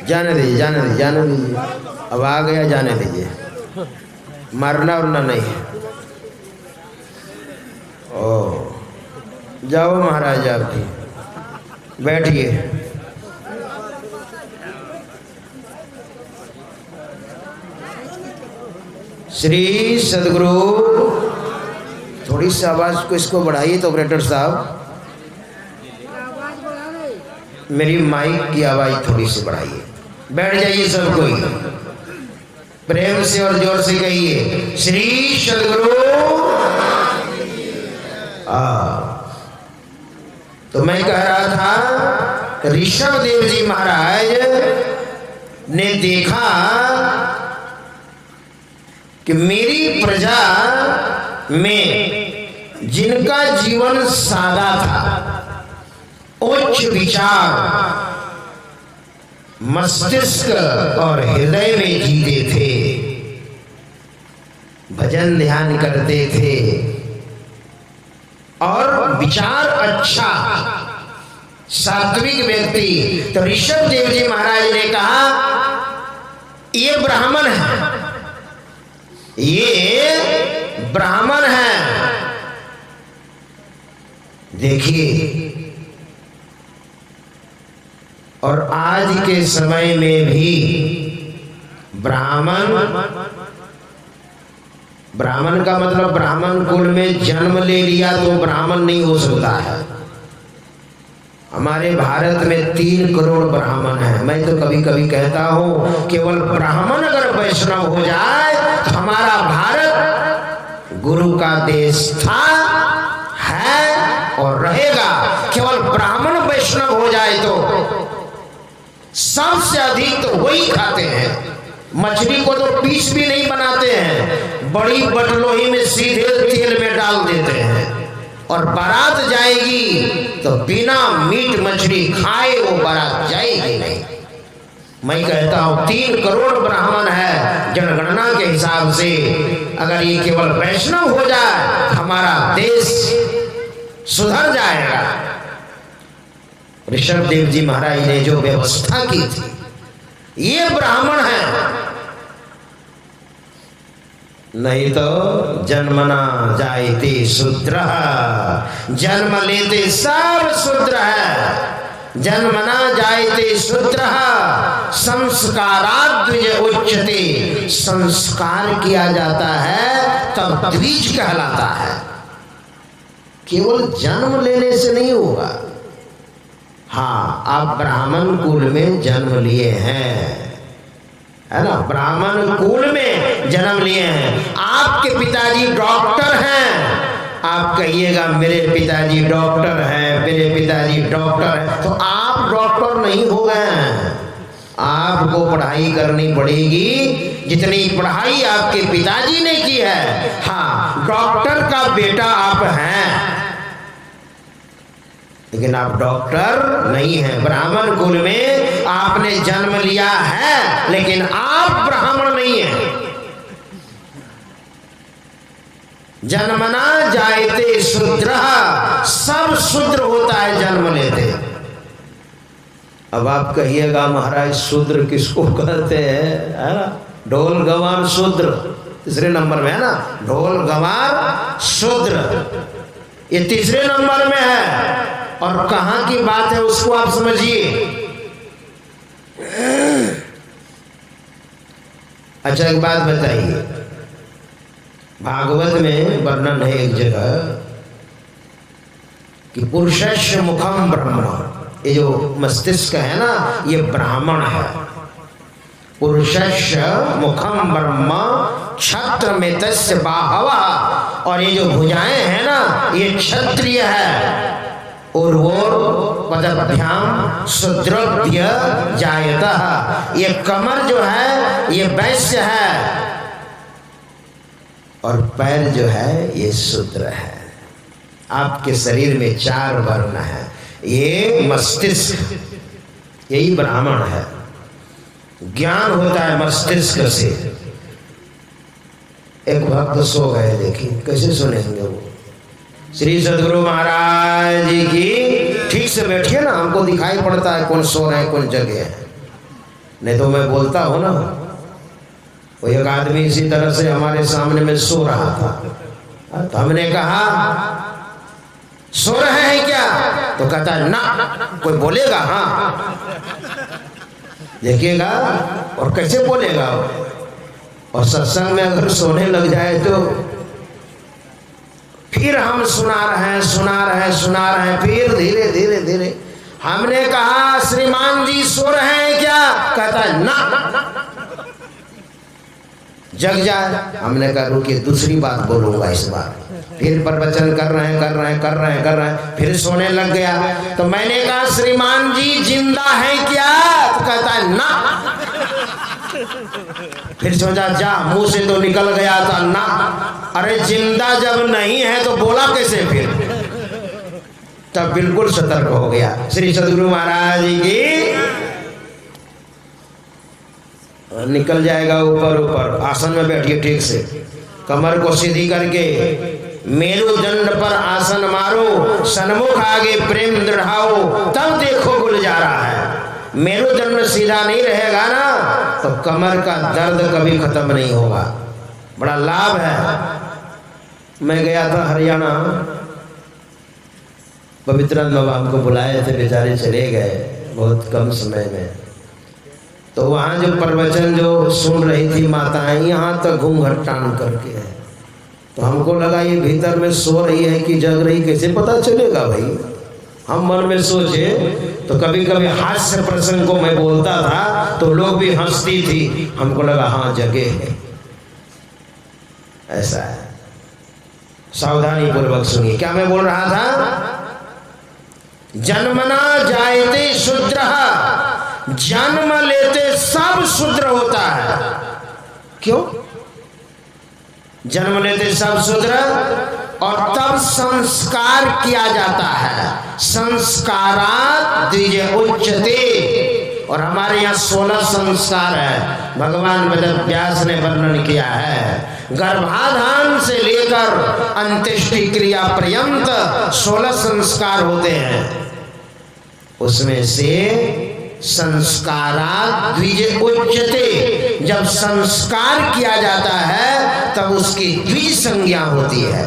जाने दीजिए, जाने दीजिए, जाने दीजिए, अब आ गया, जाने दीजिए, मारना उड़ना नहीं। ओ जाओ महाराज, आप भी बैठिए। श्री सदगुरु, थोड़ी सी आवाज को इसको बढ़ाइए तो ऑपरेटर साहब, मेरी माइक की आवाज थोड़ी सी बढ़ाइए। बैठ जाइए सब कोई, प्रेम से और जोर से कहिए श्री सदगुरु। तो मैं कह रहा था ऋषभ देव जी महाराज ने देखा कि मेरी प्रजा में जिनका जीवन सादा था, उच्च विचार मस्तिष्क और हृदय में जीते थे, भजन ध्यान करते थे और विचार अच्छा, सात्विक व्यक्ति, तो ऋषभ देव जी महाराज ने कहा ये ब्राह्मण है, ये ब्राह्मण है। देखिए, और आज के समय में भी ब्राह्मण का मतलब ब्राह्मण कुल में जन्म ले लिया तो ब्राह्मण नहीं हो सकता है। हमारे भारत में 3 करोड़ ब्राह्मण हैं। मैं तो कभी कभी कहता हूँ केवल ब्राह्मण अगर वैष्णव हो जाए तो हमारा भारत गुरु का देश था, है और रहेगा। केवल ब्राह्मण वैष्णव हो जाए तो सबसे अधिक तो वही खाते हैं। मछली को तो पीस भी नहीं बनाते हैं, बड़ी बटलोही में सीधे तेल में डाल देते हैं, और बारात जाएगी तो बिना मीट मछली खाए वो बारात जाएगी नहीं। मैं कहता हूं 3 करोड़ ब्राह्मण है जनगणना के हिसाब से। अगर ये केवल वैष्णव हो जाए हमारा देश सुधर जाएगा। ऋषभ देव जी महाराज ने जो व्यवस्था की थी, ये ब्राह्मण है, नहीं तो जन्मना जायते शूद्र, जन्म लेते सब शूद्र है। जन्मना जायते शूद्र संस्कारात् द्विज उच्यते, संस्कार किया जाता है तब द्विज कहलाता है। केवल जन्म लेने से नहीं होगा। हाँ, आप ब्राह्मण कुल में जन्म लिए हैं, है ना, ब्राह्मण कुल में जन्म लिए हैं। आपके पिताजी डॉक्टर हैं, आप कहिएगा मेरे पिताजी डॉक्टर हैं, मेरे पिताजी डॉक्टर हैं, तो आप डॉक्टर नहीं हो गए हैं। आपको पढ़ाई करनी पड़ेगी जितनी पढ़ाई आपके पिताजी ने की है। हाँ, डॉक्टर का बेटा आप हैं, लेकिन आप डॉक्टर नहीं हैं। ब्राह्मण कुल में आपने जन्म लिया है, लेकिन आप ब्राह्मण नहीं हैं। जन्मना जायते शूद्र, सब शूद्र होता है जन्म लेते। अब आप कहिएगा महाराज शूद्र किसको कहते हैं, है ना? ढोल गंवार शूद्र 3 नंबर में है ना, ढोल गंवार शूद्र ये 3 नंबर में है। और कहां की बात है उसको आप समझिए। अच्छा, एक बात बताइए, भागवत में वर्णन है एक जगह कि पुरुषस्य मुखम ब्रह्म, ये जो मस्तिष्क है ना ये ब्राह्मण है। पुरुषस्य मुखम ब्रह्म क्षत्रमेतस्य बाहवा, और ये जो भुजाएं हैं ना ये क्षत्रिय है। और वो पदभ्याम शूद्रभ्य जायतः, ये कमर जो है ये वैश्य है, और पैर जो है ये शूद्र है। आपके शरीर में 4 वर्ण है, ये मस्तिष्क यही ब्राह्मण है। ज्ञान होता है मस्तिष्क से। एक भक्त सो गए, देखिए कैसे सुनेंगे वो। श्री सद्गुरु महाराज जी की, ठीक से बैठिए ना, हमको दिखाई पड़ता है कौन सो रहे हैं कौन जगह है, नहीं तो मैं बोलता हूं ना। वो एक आदमी इसी तरह से हमारे सामने में सो रहा था, तो हमने कहा सो रहे हैं क्या, तो कहता है ना, कोई बोलेगा हाँ, देखिएगा और कैसे बोलेगा। और सत्संग में अगर सोने लग जाए तो फिर हम सुना रहे हैं, फिर धीरे धीरे धीरे हमने कहा श्रीमान जी सो रहे हैं क्या, कहता है ना, जग जाए। हमने कहा रुकिए दूसरी बात बोलूंगा इस बार। फिर प्रवचन कर रहे हैं, फिर सोने लग गया। तो मैंने कहा श्रीमान जी जिंदा है क्या, तो कहता है ना। फिर सोचा जा, मुंह से तो निकल गया था ना, अरे जिंदा जब नहीं है तो बोला कैसे फिर। तब बिल्कुल सतर्क हो गया। श्री सदगुरु महाराज की निकल जाएगा ऊपर ऊपर। आसन में बैठिए ठीक से, कमर को सीधी करके मेरुदंड पर आसन मारो, सन्मुख आगे प्रेम दृढ़ाओ, तब देखो गुलजारा है। मेरुदंड सीधा नहीं रहेगा ना तो कमर का दर्द कभी खत्म नहीं होगा। बड़ा लाभ है। मैं गया था हरियाणा, पवित्रानंद बाबा हमको बुलाए थे, बेचारे चले गए बहुत कम समय में। तो वहाँ जो प्रवचन जो सुन रही थी माताएं, यहाँ तक घूंघट टान करके है। तो हमको लगा ये भीतर में सो रही है कि जग रही, कैसे पता चलेगा भाई। हम मन में सोचे तो कभी कभी हास्य प्रसंग को मैं बोलता था तो लोग भी हंसती थी, हमको लगा हाँ जगे है। ऐसा है, सावधानी पूर्वक सुनिए क्या मैं बोल रहा था। जन्मना जायते शूद्र, जन्म लेते सब शूद्र होता है। क्यों जन्म लेते सब शूद्र? और तब संस्कार किया जाता है। संस्कारात् द्विज उच्यते। और हमारे यहाँ 16 संस्कार है, भगवान वेद व्यास ने वर्णन किया है। गर्भाधान से लेकर अंत्येष्टि क्रिया पर्यंत 16 संस्कार होते हैं। उसमें से संस्कारात् द्विज उच्यते, जब संस्कार किया जाता है तब उसकी द्विज संज्ञा होती है।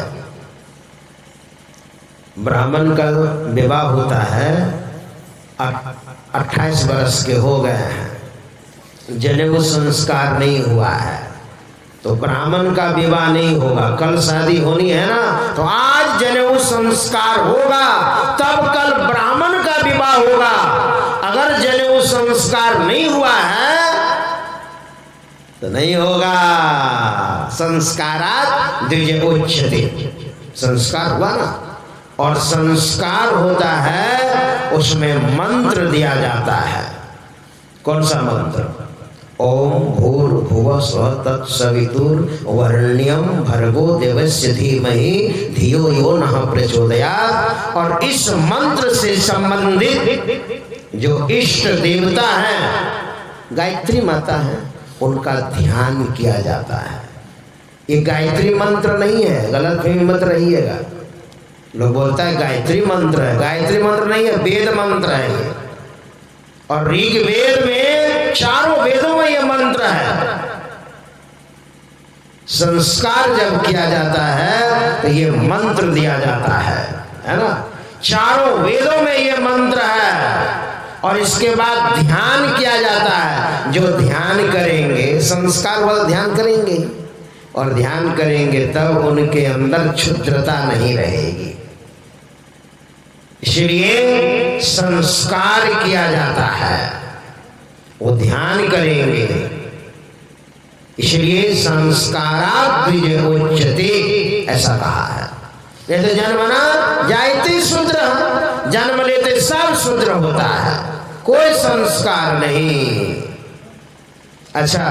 ब्राह्मण का विवाह होता है, 28 वर्ष के हो गए हैं, जनेऊ संस्कार नहीं हुआ है तो ब्राह्मण का विवाह नहीं होगा। कल शादी होनी है ना, तो आज जनेऊ संस्कार होगा, तब कल ब्राह्मण का विवाह होगा। अगर जनेऊ संस्कार नहीं हुआ है तो नहीं होगा। संस्कारात् द्विज उच्यते, संस्कार हुआ ना। और संस्कार होता है उसमें मंत्र दिया जाता है। कौन सा मंत्र? ओम भूर्भुवः स्वः तत्सवितुर्वरेण्यं भर्गो देवस्य धीमहि धियो यो नः प्रचोदयात्। और इस मंत्र से संबंधित जो इष्ट देवता हैं, गायत्री माता है, उनका ध्यान किया जाता है। ये गायत्री मंत्र नहीं है, गलत फहमी मत रहिएगा। लोग बोलता है गायत्री मंत्र है, गायत्री मंत्र नहीं है, वेद मंत्र है ये। और ऋग्वेद में, चारों वेदों में यह मंत्र है। संस्कार जब किया जाता है तो ये मंत्र दिया जाता है ना। चारों वेदों में ये मंत्र है। और इसके बाद ध्यान किया जाता है। जो ध्यान करेंगे, संस्कार वाला ध्यान करेंगे, और ध्यान करेंगे तब उनके अंदर क्षुद्रता नहीं रहेगी। इसलिए संस्कार किया जाता है, वो ध्यान करेंगे। इसलिए संस्कारात् द्विज उच्यते ऐसा कहा है। ये तो जन्मना जायते शूद्र, जन्म लेते सब शूद्र होता है, कोई संस्कार नहीं। अच्छा,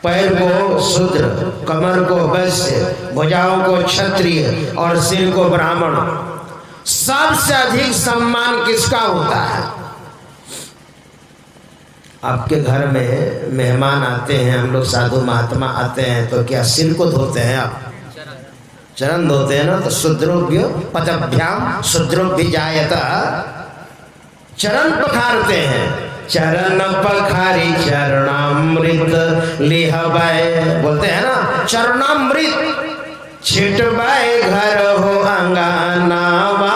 पैर को शूद्र, कमर को वैश्य, भुजाओं को क्षत्रिय और सिर को ब्राह्मण। सबसे अधिक सम्मान किसका होता है? आपके घर में मेहमान आते हैं, हम लोग साधु महात्मा आते हैं तो क्या सिर को धोते हैं आप? चरण धोते हैं ना। तो शूद्रोभ्यो पदभ्याम शूद्रोभिजायत, चरण पखारते हैं। चरण पखारी चरणामृत लिहबै, बोलते हैं ना, चरणामृत छिटबै घर हो अंगनावा।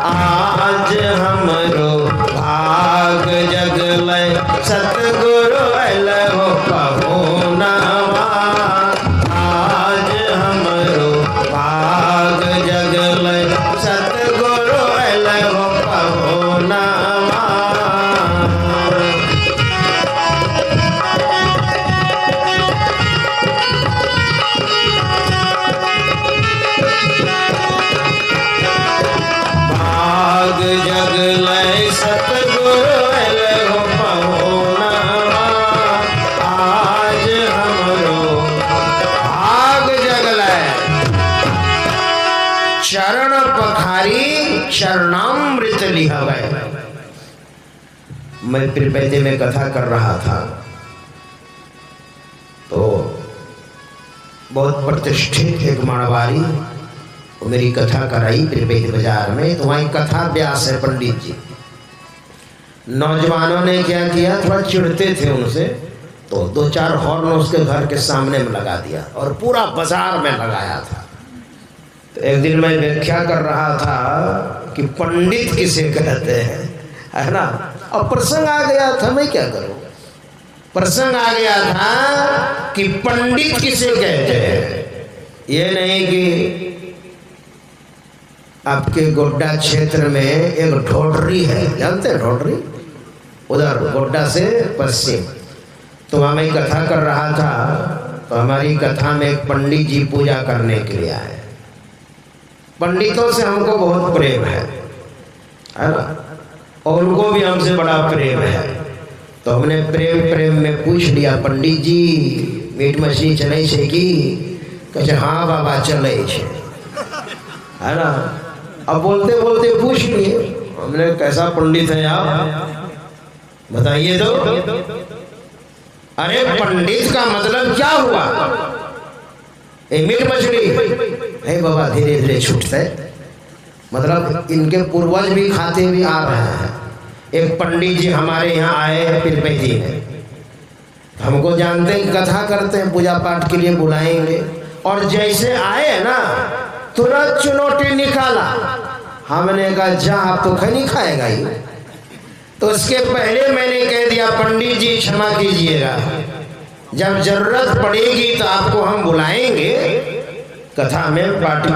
आज हमरो भाग जगलै सतगुरु अइलहो पहुनावा। आज हमरो भाग जगलै सतगुरु अइलहो पहुनावा। चरण पखारी चरणामृत लिहवै। मैं पीरपैंती में कथा कर रहा था तो बहुत प्रतिष्ठित एक मारवाड़ी वो मेरी कथा कराई पीरपैंती बाजार में। तो वहीं कथा व्यास है पंडित जी। नौजवानों ने क्या किया, थोड़ा चिढ़ते थे उनसे, तो 2-4 हॉर्न उसके घर के सामने में लगा दिया और पूरा बाजार में लगाया था। तो एक दिन मैं व्याख्या कर रहा था कि पंडित किसे कहते हैं, है ना। अब प्रसंग आ गया था, मैं क्या करूं, प्रसंग आ गया था कि पंडित किसे कहते हैं। ये नहीं कि आपके गोड्डा क्षेत्र में एक ढोडरी है, जानते हैं ढोडरी, उधर गोड्डा से पश्चिम। तो वहाँ मैं कथा कर रहा था तो हमारी कथा में एक पंडित जी पूजा करने के लिए आए। पंडितों से हमको बहुत प्रेम है ना, और उनको भी हमसे बड़ा प्रेम है। तो हमने प्रेम में पूछ लिया, पंडित जी मीट मछली चले छे की? कहे हाँ बाबा चले छे, है ना। अब बोलते बोलते पूछ लिए, हमने कैसा पंडित है आप बताइए तो। अरे पंडित का मतलब क्या हुआ, मीट मछली है बाबा, धीरे धीरे छूटता है, मतलब इनके पूर्वज भी खाते हुए आ रहे हैं। एक पंडित जी हमारे यहाँ आए हैं पीरपैंती में, हमको जानते हैं कथा करते हैं, पूजा पाठ के लिए बुलाएंगे, और जैसे आए ना तुरंत चुनौती निकाला। हमने कहा जा आप तो खैनी खाएगा ही। तो उसके पहले मैंने कह दिया पंडित जी क्षमा कीजिएगा, जब जरूरत पड़ेगी तो आपको हम बुलाएंगे कथा में पार्टी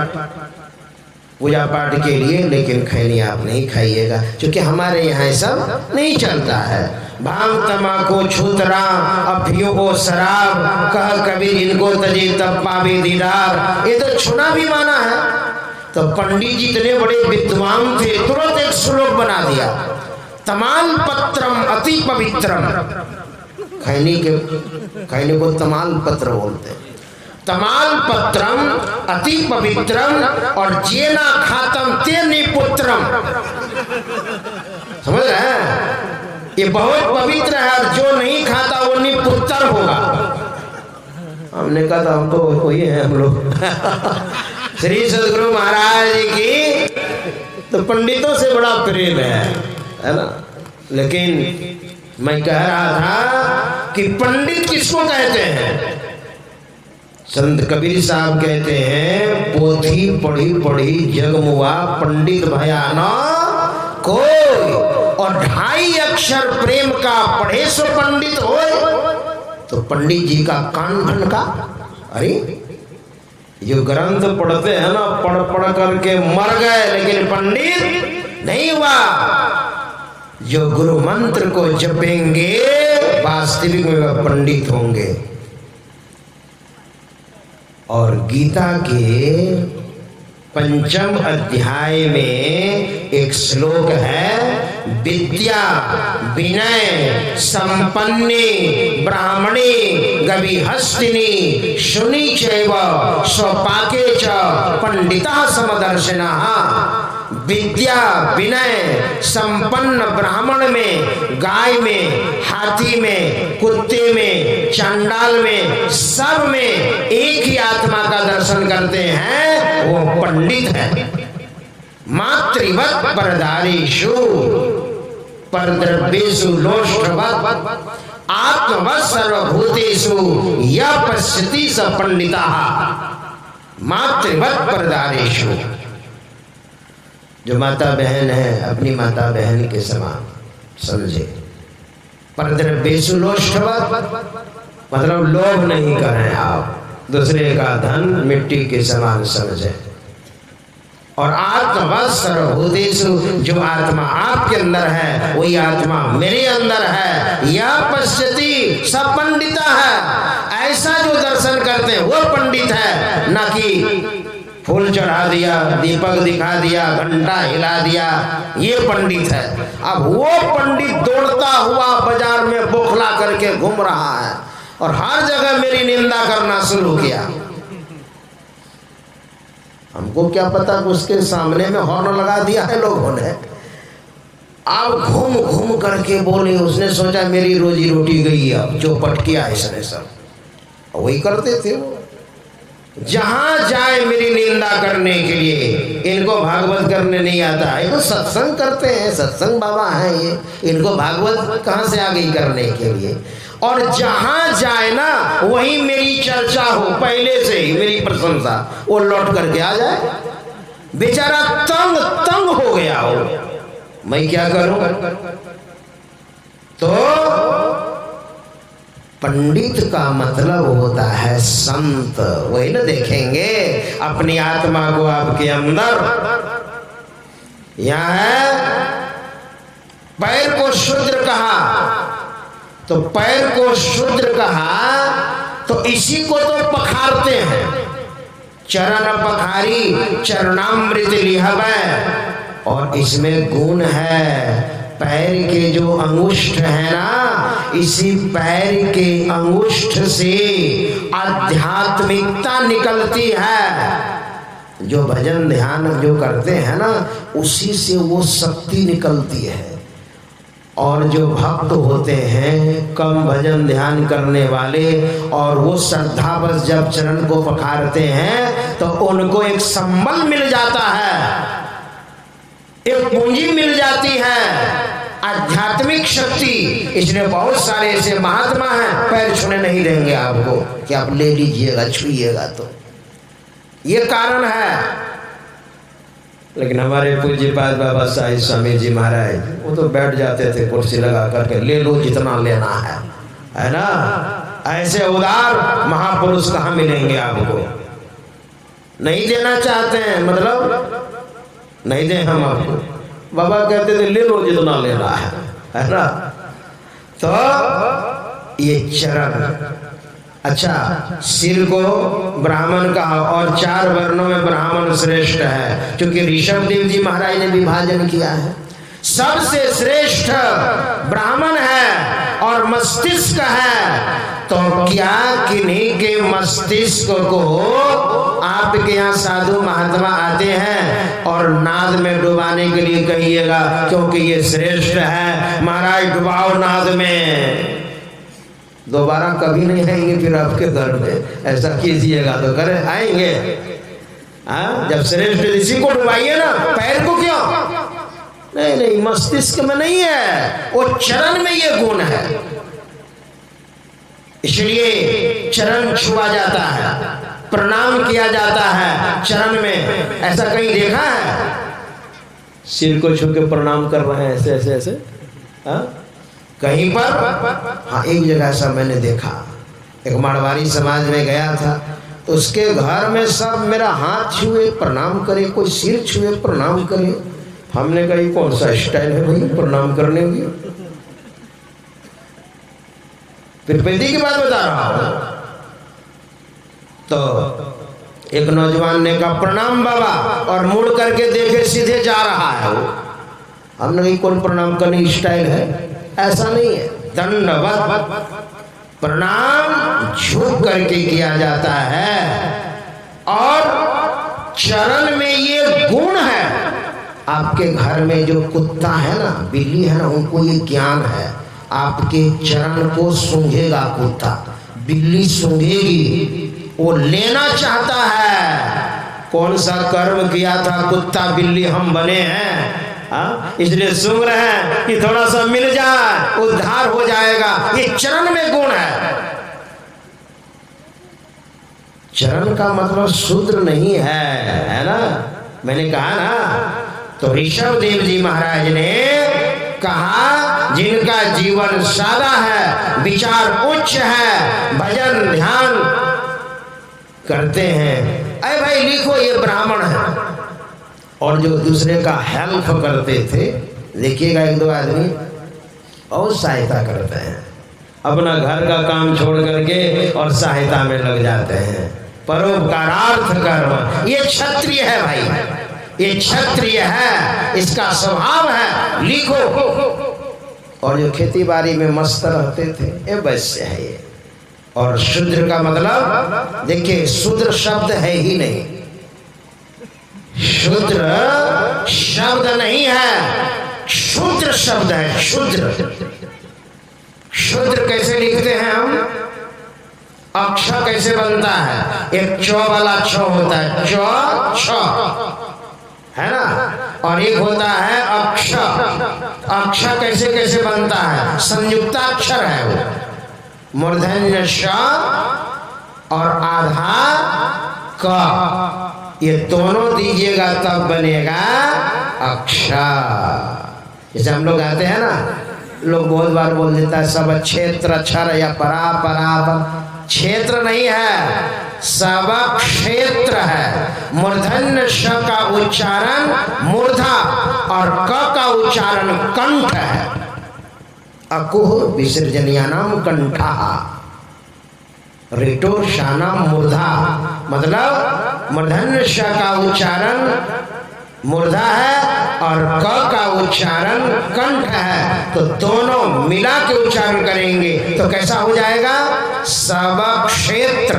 पूजा पाठ के लिए, लेकिन खैनी आप नहीं खाइएगा, क्योंकि हमारे यहाँ सब नहीं चलता है। भांग तमाकू छूतरा अफियों को शराब कह कबीर इनको तजी तब पावे दीदार, ये तो छुना भी माना है। तो पंडित जी इतने बड़े विद्वान थे, तुरंत एक श्लोक बना दिया, तमाल पत्रम अति पवित्रम। खैनी को तमाल पत्र बोलते हैं। तमाल पत्रम अति पवित्रम और जेना खातम ते निपुत्रम। समझ रहे हैं, ये बहुत पवित्र है और जो नहीं खाता वो निपुत्र होगा। हमने कहा था हम तो वही है हम लोग श्री सदगुरु महाराज की तो पंडितों से बड़ा प्रेम है ना। लेकिन मैं कह रहा था कि पंडित किसको कहते हैं। संत कबीर साहब कहते हैं, पोथी पढ़ी पढ़ी जगमुआ पंडित भयाना कोई, और 2.5 अक्षर प्रेम का पढ़े सो पंडित होए। तो पंडित जी का कान भनका। अरे जो ग्रंथ पढ़ते हैं ना, पढ़ पढ़ करके मर गए, लेकिन पंडित नहीं हुआ। जो गुरु मंत्र को जपेंगे वास्तविक में वह पंडित होंगे। और गीता के 5th अध्याय में एक श्लोक है, विद्या विनय संपन्ने ब्राह्मणे गविहस्तिनी शुनि चैव स्वपाके च पंडिता समदर्शिनः। विद्या विनय संपन्न ब्राह्मण में, गाय में, हाथी में, कुत्ते में, चांडाल में, सब में एक ही आत्मा का दर्शन करते हैं, वो पंडित है। मातृवत परदारेषु परद्रव्येषु लोष्टवत् आत्मवत् सर्वभूतेषु यः पश्यति स पंडितः। मातृवत परदारेषु, जो माता बहन है अपनी माता बहन के समान समझे। परद्रव्येषु लोष्टवत् मतलब लोभ नहीं करें आप, दूसरे का धन मिट्टी के समान समझे। और आत्मवत् सर्वभूतेषु, जो आत्मा आपके अंदर है वही आत्मा मेरे अंदर है। यह पश्यति सब पंडिता है, ऐसा जो दर्शन करते हैं वो पंडित है, न कि फूल चढ़ा दिया, दीपक दिखा दिया, घंटा हिला दिया, ये पंडित है। अब वो पंडित दौड़ता हुआ बाजार में बौखला करके घूम रहा है और हर जगह मेरी निंदा करना शुरू किया। हमको क्या पता कि उसके सामने में हॉर्न लगा दिया है लोगों ने। अब घूम घूम करके बोले, उसने सोचा मेरी रोजी रोटी गई, अब जो पट किया इसने सब। वही करते थे वो, जहां जाए मेरी निंदा करने के लिए। इनको भागवत करने नहीं आता, ये तो सत्संग करते हैं, सत्संग बाबा हैं ये, इनको भागवत कहां से आ गई करने के लिए। और जहां जाए ना वहीं मेरी चर्चा हो, पहले से ही मेरी प्रशंसा, वो लौट करके आ जाए। बेचारा तंग तंग हो गया हो, मैं क्या करूं। तो पंडित का मतलब होता है संत। वही ना देखेंगे अपनी आत्मा को आपके अंदर। यहां है पैर को शूद्र कहा, तो पैर को शूद्र कहा तो इसी को तो पखारते हैं। चरण पखारी चरणामृत लिहबै, और इसमें गुण है। पैर के जो अंगुष्ठ है ना, इसी पैर के अंगुष्ठ से आध्यात्मिकता निकलती है। जो भजन ध्यान जो करते हैं ना, उसी से वो शक्ति निकलती है। और जो भक्त होते हैं कम भजन ध्यान करने वाले, और वो श्रद्धावश जब चरण को पखारते हैं तो उनको एक संबल मिल जाता है, एक पूंजी मिल जाती है, आध्यात्मिक शक्ति। इसलिए बहुत सारे ऐसे महात्मा हैं पैर छूने नहीं देंगे आपको कि आप ले लीजिएगा, छुइएगा। तो ये कारण है। लेकिन हमारे पूज्यपाद बाबा साहिब स्वामी जी महाराज, वो तो बैठ जाते थे कुर्सी लगा करके, ले लो जितना लेना है ना। ऐसे उदार महापुरुष कहाँ मिलेंगे आपको। नहीं देना चाहते हैं, मतलब नहीं दें हम आपको। बाबा कहते थे ले लो जितना लेना है ना। तो ये चरण, अच्छा, सिर को ब्राह्मण कहा, और 4 वर्णों में ब्राह्मण श्रेष्ठ है, क्योंकि ऋषभ देव जी महाराज ने विभाजन किया है। सबसे श्रेष्ठ ब्राह्मण है और मस्तिष्क है। तो क्या किन्हीं के मस्तिष्क को आपके यहाँ साधु महात्मा आते हैं और नाद में डुबाने के लिए कहिएगा, क्योंकि ये श्रेष्ठ है, महाराज डुबाओ नाद में। दोबारा कभी नहीं आएंगे फिर आपके घर में। ऐसा कीजिएगा तो करे आएंगे। जब श्रेष्ठ ऋषि को डुबाइए ना, पैर को क्यों? नहीं नहीं, मस्तिष्क में नहीं है, वो चरण में ये गुण है, इसलिए चरण छुआ जाता है, प्रणाम किया जाता है चरण में। ऐसा कहीं देखा है? सिर को छू के प्रणाम कर रहे हैं ऐसे ऐसे ऐसे, कहीं पर? हाँ, एक जगह ऐसा मैंने देखा। एक मारवाड़ी समाज में गया था, तो उसके घर में सब मेरा हाथ छुए प्रणाम करे, कोई सिर छुए प्रणाम करे। हमने कहा कौन सा स्टाइल है भाई प्रणाम करने की? फिर पेटी की बात बता रहा हूं। तो एक नौजवान ने कहा प्रणाम बाबा, और मुड़ करके देखे सीधे जा रहा है वो। हमने कहा कौन प्रणाम करने स्टाइल है? ऐसा नहीं है, दंडवत प्रणाम झुक करके किया जाता है। और चरण में ये गुण है। आपके घर में जो कुत्ता है ना, बिल्ली है ना, उनको ये ज्ञान है। आपके चरण को सूंघेगा कुत्ता, बिल्ली सूंघेगी, वो लेना चाहता है। कौन सा कर्म किया था कुत्ता बिल्ली हम बने हैं, इसलिए सूंघ रहे हैं कि थोड़ा सा मिल जाए, उद्धार हो जाएगा। ये चरण में गुण है। चरण का मतलब शूद्र नहीं है ना, मैंने कहा ना। तो ऋषभ देव जी महाराज ने कहा जिनका जीवन सादा है, विचार उच्च है, भजन ध्यान करते हैं। अरे भाई लिखो ये ब्राह्मण है, और जो दूसरे का हेल्प करते थे, देखिएगा 1-2 आदमी और सहायता करते हैं, अपना घर का काम छोड़ करके और सहायता में लग जाते हैं। परोपकारार्थ कर्म, ये क्षत्रिय है भाई, ये क्षत्रिय है, इसका स्वभाव है, लिखो। और जो खेती बाड़ी में मस्त रहते थे, ये वैश्य है ये। और शूद्र का मतलब देखिए, शूद्र शब्द है ही नहीं, शूद्र शब्द नहीं है, शूद्र शब्द है। शूद्र शूद्र कैसे लिखते हैं हम? अक्षर कैसे बनता है? एक चौ वाला छ होता है, चौ छ, है ना, और एक होता है अक्षर। अक्षर कैसे कैसे बनता है? संयुक्ताक्षर है वो, मूर्धन्य श और आधा क, ये दोनों दीजिएगा तब बनेगा अक्षर। जैसे हम लोग आते हैं ना, लोग बहुत बार बोल देता है सब क्षेत्र अक्षर या परा परा, क्षेत्र नहीं है, सब क्षेत्र है। मूर्धन्य श का उच्चारण मूर्धा और क का उच्चारण कंठ है। अकुह विसर्जनियानाम कंठा रिटो शानाम मूर्धा, मतलब मूर्धन्य श का उच्चारण मूर्धा है और क का उच्चारण कंठ है, तो दोनों मिला के उच्चारण करेंगे तो कैसा हो जाएगा? सब क्षेत्र,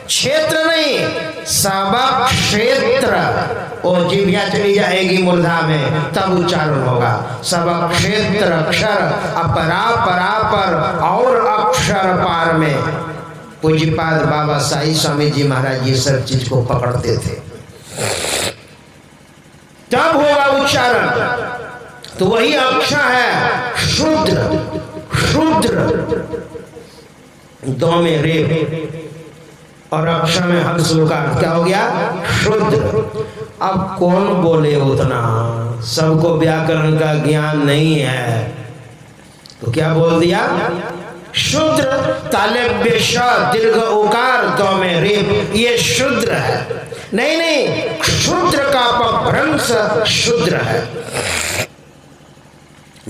क्षेत्र नहीं सब क्षेत्र। वो जिभ्या चली जाएगी मूर्धा में तब उच्चारण होगा। सब क्षेत्र अक्षर अपरा परा पर और अक्षर पार में। पूज्यपाद बाबा साई स्वामी जी महाराज ये सब चीज को पकड़ते थे, तब होगा उच्चारण। तो वही अक्षर है शूद्र। शूद्र दो में रेप और अक्षर में हर्ष का क्या हो गया? शुद्ध। अब कौन बोले उतना, सबको व्याकरण का ज्ञान नहीं है, तो क्या बोल दिया? शुद्र। तालव्य श दीर्घ उकार दो में रेप, ये शुद्र है। नहीं नहीं, शुद्र का अपभ्रंश शुद्र है।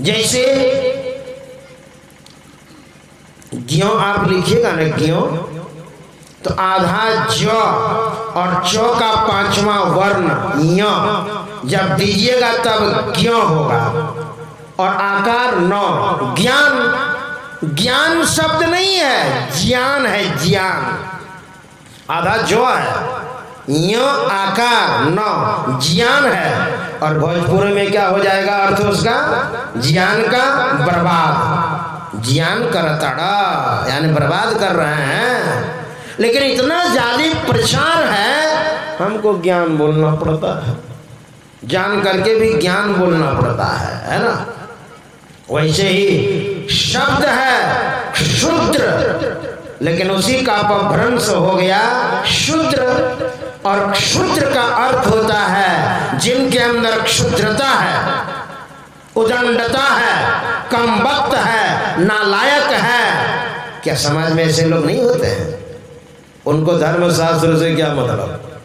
जैसे ज्यों आप लिखिएगा ना, ज्यों, तो आधा ज और चौ का पांचवा वर्ण य जब दीजिएगा तब ज्ञ होगा, और आकार नौ। ज्ञान, ज्ञान शब्द नहीं है, ज्ञान है, ज्ञान। आधा जो है, य आकार नौ, ज्ञान है। और भोजपुरी में क्या हो जाएगा अर्थ उसका? ज्ञान का बर्बाद, ज्ञान करतड़ा, यानी बर्बाद कर रहे हैं। लेकिन इतना ज्यादा प्रचार है, हमको ज्ञान बोलना पड़ता है, जान करके भी ज्ञान बोलना पड़ता है ना। वैसे ही शब्द है शूद्र, लेकिन उसी का अपभ्रंश हो गया शूद्र। और शूद्र का अर्थ होता है जिनके अंदर क्षुद्रता है, उदंडता है, कमबख्त है, नालायक है। क्या समाज में ऐसे लोग नहीं होते हैं? उनको धर्मशास्त्र से क्या मतलब?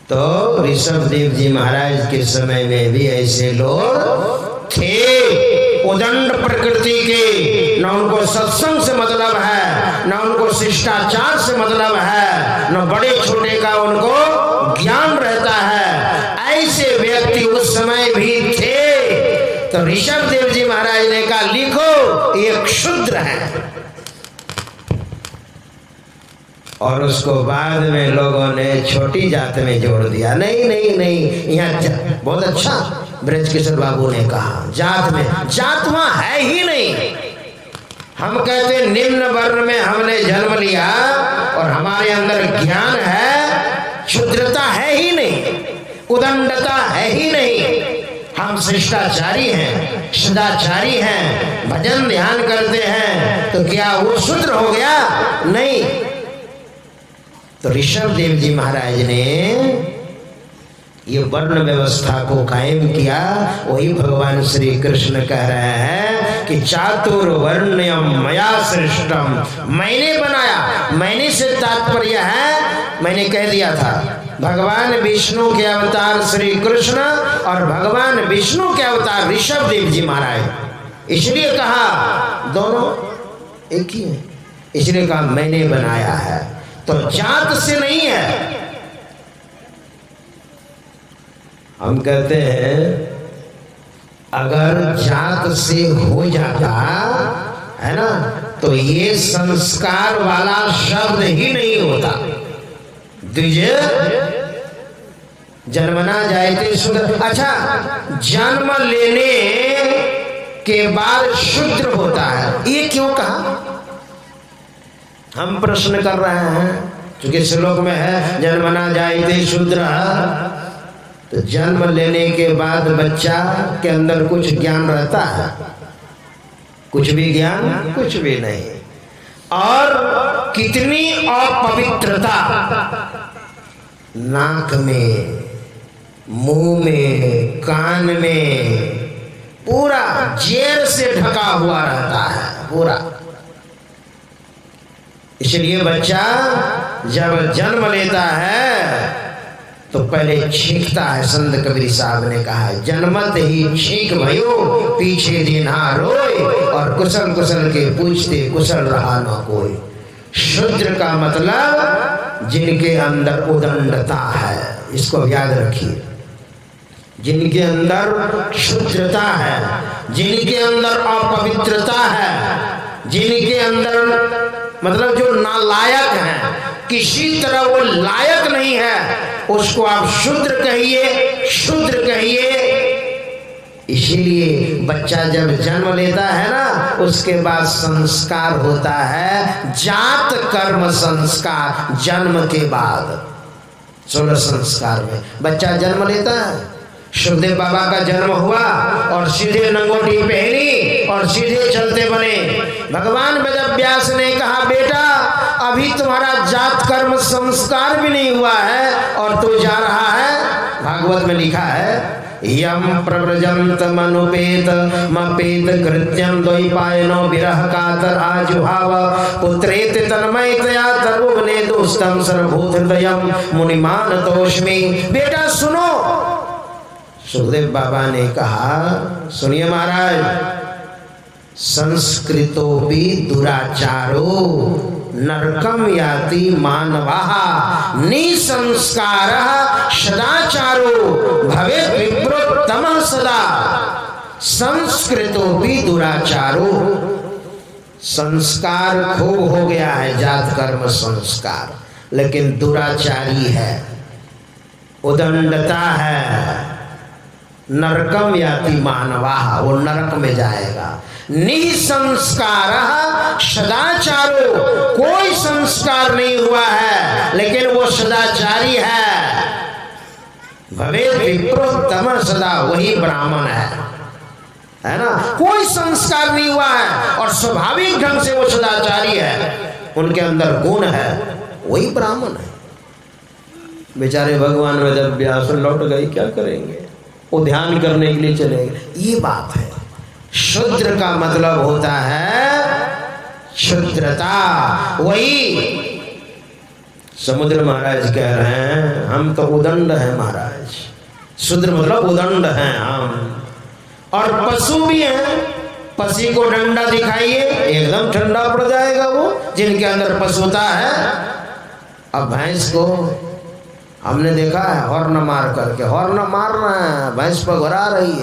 तो ऋषभ देव जी महाराज के समय में भी ऐसे लोग थे, उदंड प्रकृति के। न उनको सत्संग से मतलब है, न उनको शिष्टाचार से मतलब है, न बड़े छोटे का उनको ज्ञान रहता है। ऐसे व्यक्ति उस समय भी थे। तो ऋषभ देव जी महाराज ने कहा लिखो ये क्षुद्र है, और उसको बाद में लोगों ने छोटी जात में जोड़ दिया। नहीं नहीं नहीं, यहाँ बहुत अच्छा ब्रज किशोर बाबू ने कहा जात में, जात वहां है ही नहीं। हम कहते निम्न वर्ण में हमने जन्म लिया और हमारे अंदर ज्ञान है, क्षुद्रता है ही नहीं, उदंडता है ही नहीं। हम शिष्टाचारी हैं, सदाचारी हैं, भजन ध्यान करते हैं, तो क्या वो शूद्र हो गया? नहीं। तो ऋषभ देव जी महाराज ने ये वर्ण व्यवस्था को कायम किया। वही भगवान श्री कृष्ण कह रहे हैं कि चातुर्वर्ण्यम मया सृष्टम, मैंने बनाया। मैंने से तात्पर्य है, मैंने कह दिया था भगवान विष्णु के अवतार श्री कृष्ण और भगवान विष्णु के अवतार ऋषभ देव जी महाराज। इसलिए कहा दोनों एक ही है, इसलिए कहा मैंने बनाया है। तो जात से नहीं है। हम कहते हैं अगर जात से हो जाता है ना, तो ये संस्कार वाला शब्द ही नहीं होता। द्विज जन्मना जायते शूद्र। अच्छा, जन्म लेने के बाद शूद्र होता है, ये क्यों कहा? हम प्रश्न कर रहे हैं, क्योंकि श्लोक में है जन्मना जायते शूद्र। तो जन्म लेने के बाद बच्चा के अंदर कुछ ज्ञान रहता है? कुछ भी ज्ञान, कुछ भी नहीं। और कितनी अपवित्रता नाक में, मुंह में, कान में, पूरा जेर से ढका हुआ रहता है पूरा। इसलिए बच्चा जब जन्म लेता है तो पहले छींकता है। संत कबीर साहब ने कहा है, जन्मत ही छींक भयो, पीछे दिना रोए, और कुशल कुशल के पूछते, कुशल रहा न कोई। शूद्र का मतलब जिनके अंदर उदंडता है, इसको याद रखिए। जिनके अंदर शुद्धता है, जिनके अंदर अपवित्रता है, जिनके अंदर मतलब जो नालायक है, किसी तरह वो लायक नहीं है, उसको आप शूद्र कहिए, शूद्र कहिए। इसीलिए बच्चा जब जन्म लेता है ना, उसके बाद संस्कार होता है, जात कर्म संस्कार। जन्म के बाद 16 संस्कार में बच्चा जन्म लेता है। सुखदेव बाबा का जन्म हुआ और सीधे नंगोटी पहनी और सीधे चलते बने। भगवान वेद व्यास ने कहा, बेटा अभी तुम्हारा जात कर्म संस्कार भी नहीं हुआ है और तू जा रहा है। भागवत में लिखा है, यम प्रव्रजंत मनुपेत मपेत कृत्यं द्वैपायनो विरह कातर आजुहाव पुत्रेति तन्मयतया तरुवने दोस्तम सर्वभूत हृदयम मुनिमान तोष्मि। बेटा सुनो, सुखदेव बाबा ने कहा, सुनिए महाराज, संस्कृतो भी दुराचारो नरकम याति मानवाः निसंस्कारः सदाचारो भवेत् विप्रोत्तमः सदा। संस्कृतो भी दुराचारो, संस्कार खूब हो गया है, जात कर्म संस्कार, लेकिन दुराचारी है, उदंडता है। नरकम याति मानवाः, वो नरक में जाएगा। निसंस्कारः सदाचारो, कोई संस्कार नहीं हुआ है लेकिन वो सदाचारी है। भवेत् विप्रोत्तमः सदा, वही ब्राह्मण है ना। कोई संस्कार नहीं हुआ है और स्वाभाविक ढंग से वो सदाचारी है, उनके अंदर गुण है, वही ब्राह्मण है। बेचारे भगवान वेद व्यास लौट गए, क्या करेंगे? वो ध्यान करने के लिए चले गए। ये बात है। शूद्र का मतलब होता है क्षुद्रता। वही समुद्र महाराज कह रहे हैं, हम तो उदंड हैं महाराज। शूद्र मतलब उदंड हैं हम। और पशु भी हैं, पशु को डंडा दिखाइए एकदम ठंडा पड़ जाएगा वो, जिनके अंदर पशुता है। अब भैंस को हमने देखा है हॉर्न मार करके, हॉर्न मार रहे हैं, भैंस पघुरा रही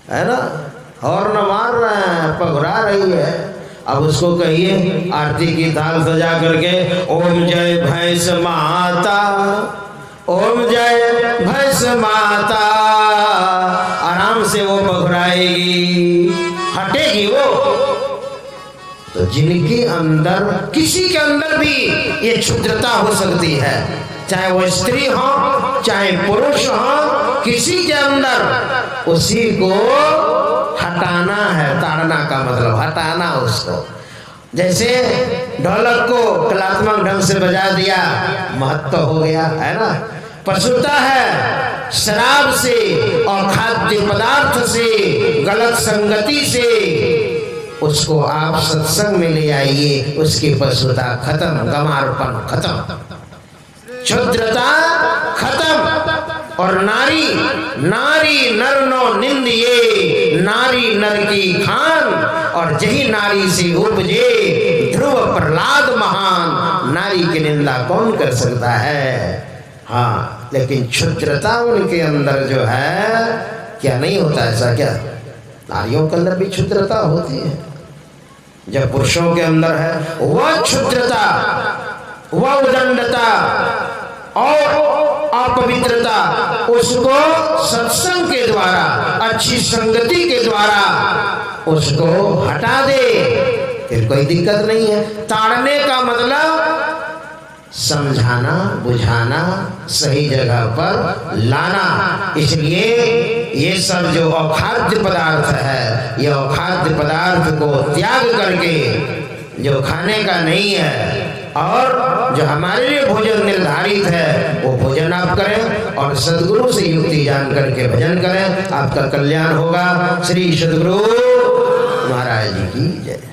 है ना, हॉर्न मार रहे हैं, पघुरा रही है। अब उसको कहिए आरती की थाल सजा करके, ओम जय भैंस माता, ओम जय भैंस माता, आराम से वो पघुराएगी, हटेगी वो। तो जिनके अंदर, किसी के अंदर भी ये क्षुद्रता हो सकती है, चाहे वो स्त्री हो चाहे पुरुष हो, किसी के अंदर उसी को हटाना है। ताड़ना का मतलब हटाना उसको। जैसे ढोलक को कलात्मक ढंग से बजा दिया, महत्व हो गया, है ना। पशुता है शराब से और खाद्य पदार्थ से, गलत संगति से, उसको आप सत्संग में ले आइए, उसकी पशुता खत्म, गमारपन खत्म, क्षुद्रता खत्म। और नारी नारी नर नो निंदिए, नारी नर की खान, और जही नारी से उपजे ध्रुव प्रहलाद महान। नारी की निंदा कौन कर सकता है? हाँ, लेकिन क्षुद्रता उनके अंदर जो है, क्या नहीं होता ऐसा? क्या नारियों के अंदर भी क्षुद्रता होती है? जब पुरुषों के अंदर है वह क्षुद्रता, वह उदंडता और अपवित्रता उसको सत्संग के द्वारा, अच्छी संगति के द्वारा उसको हटा दे, फिर कोई दिक्कत नहीं है। ताड़ने का मतलब समझाना, बुझाना, सही जगह पर लाना। इसलिए ये सब जो अखाद्य पदार्थ है, ये अखाद्य पदार्थ को त्याग करके जो खाने का नहीं है और जो हमारे लिए भोजन निर्धारित है वो भोजन आप करें और सद्गुरु से युक्ति जान करके भजन करें, आपका कल्याण होगा। श्री सद्गुरु महाराज जी की जय।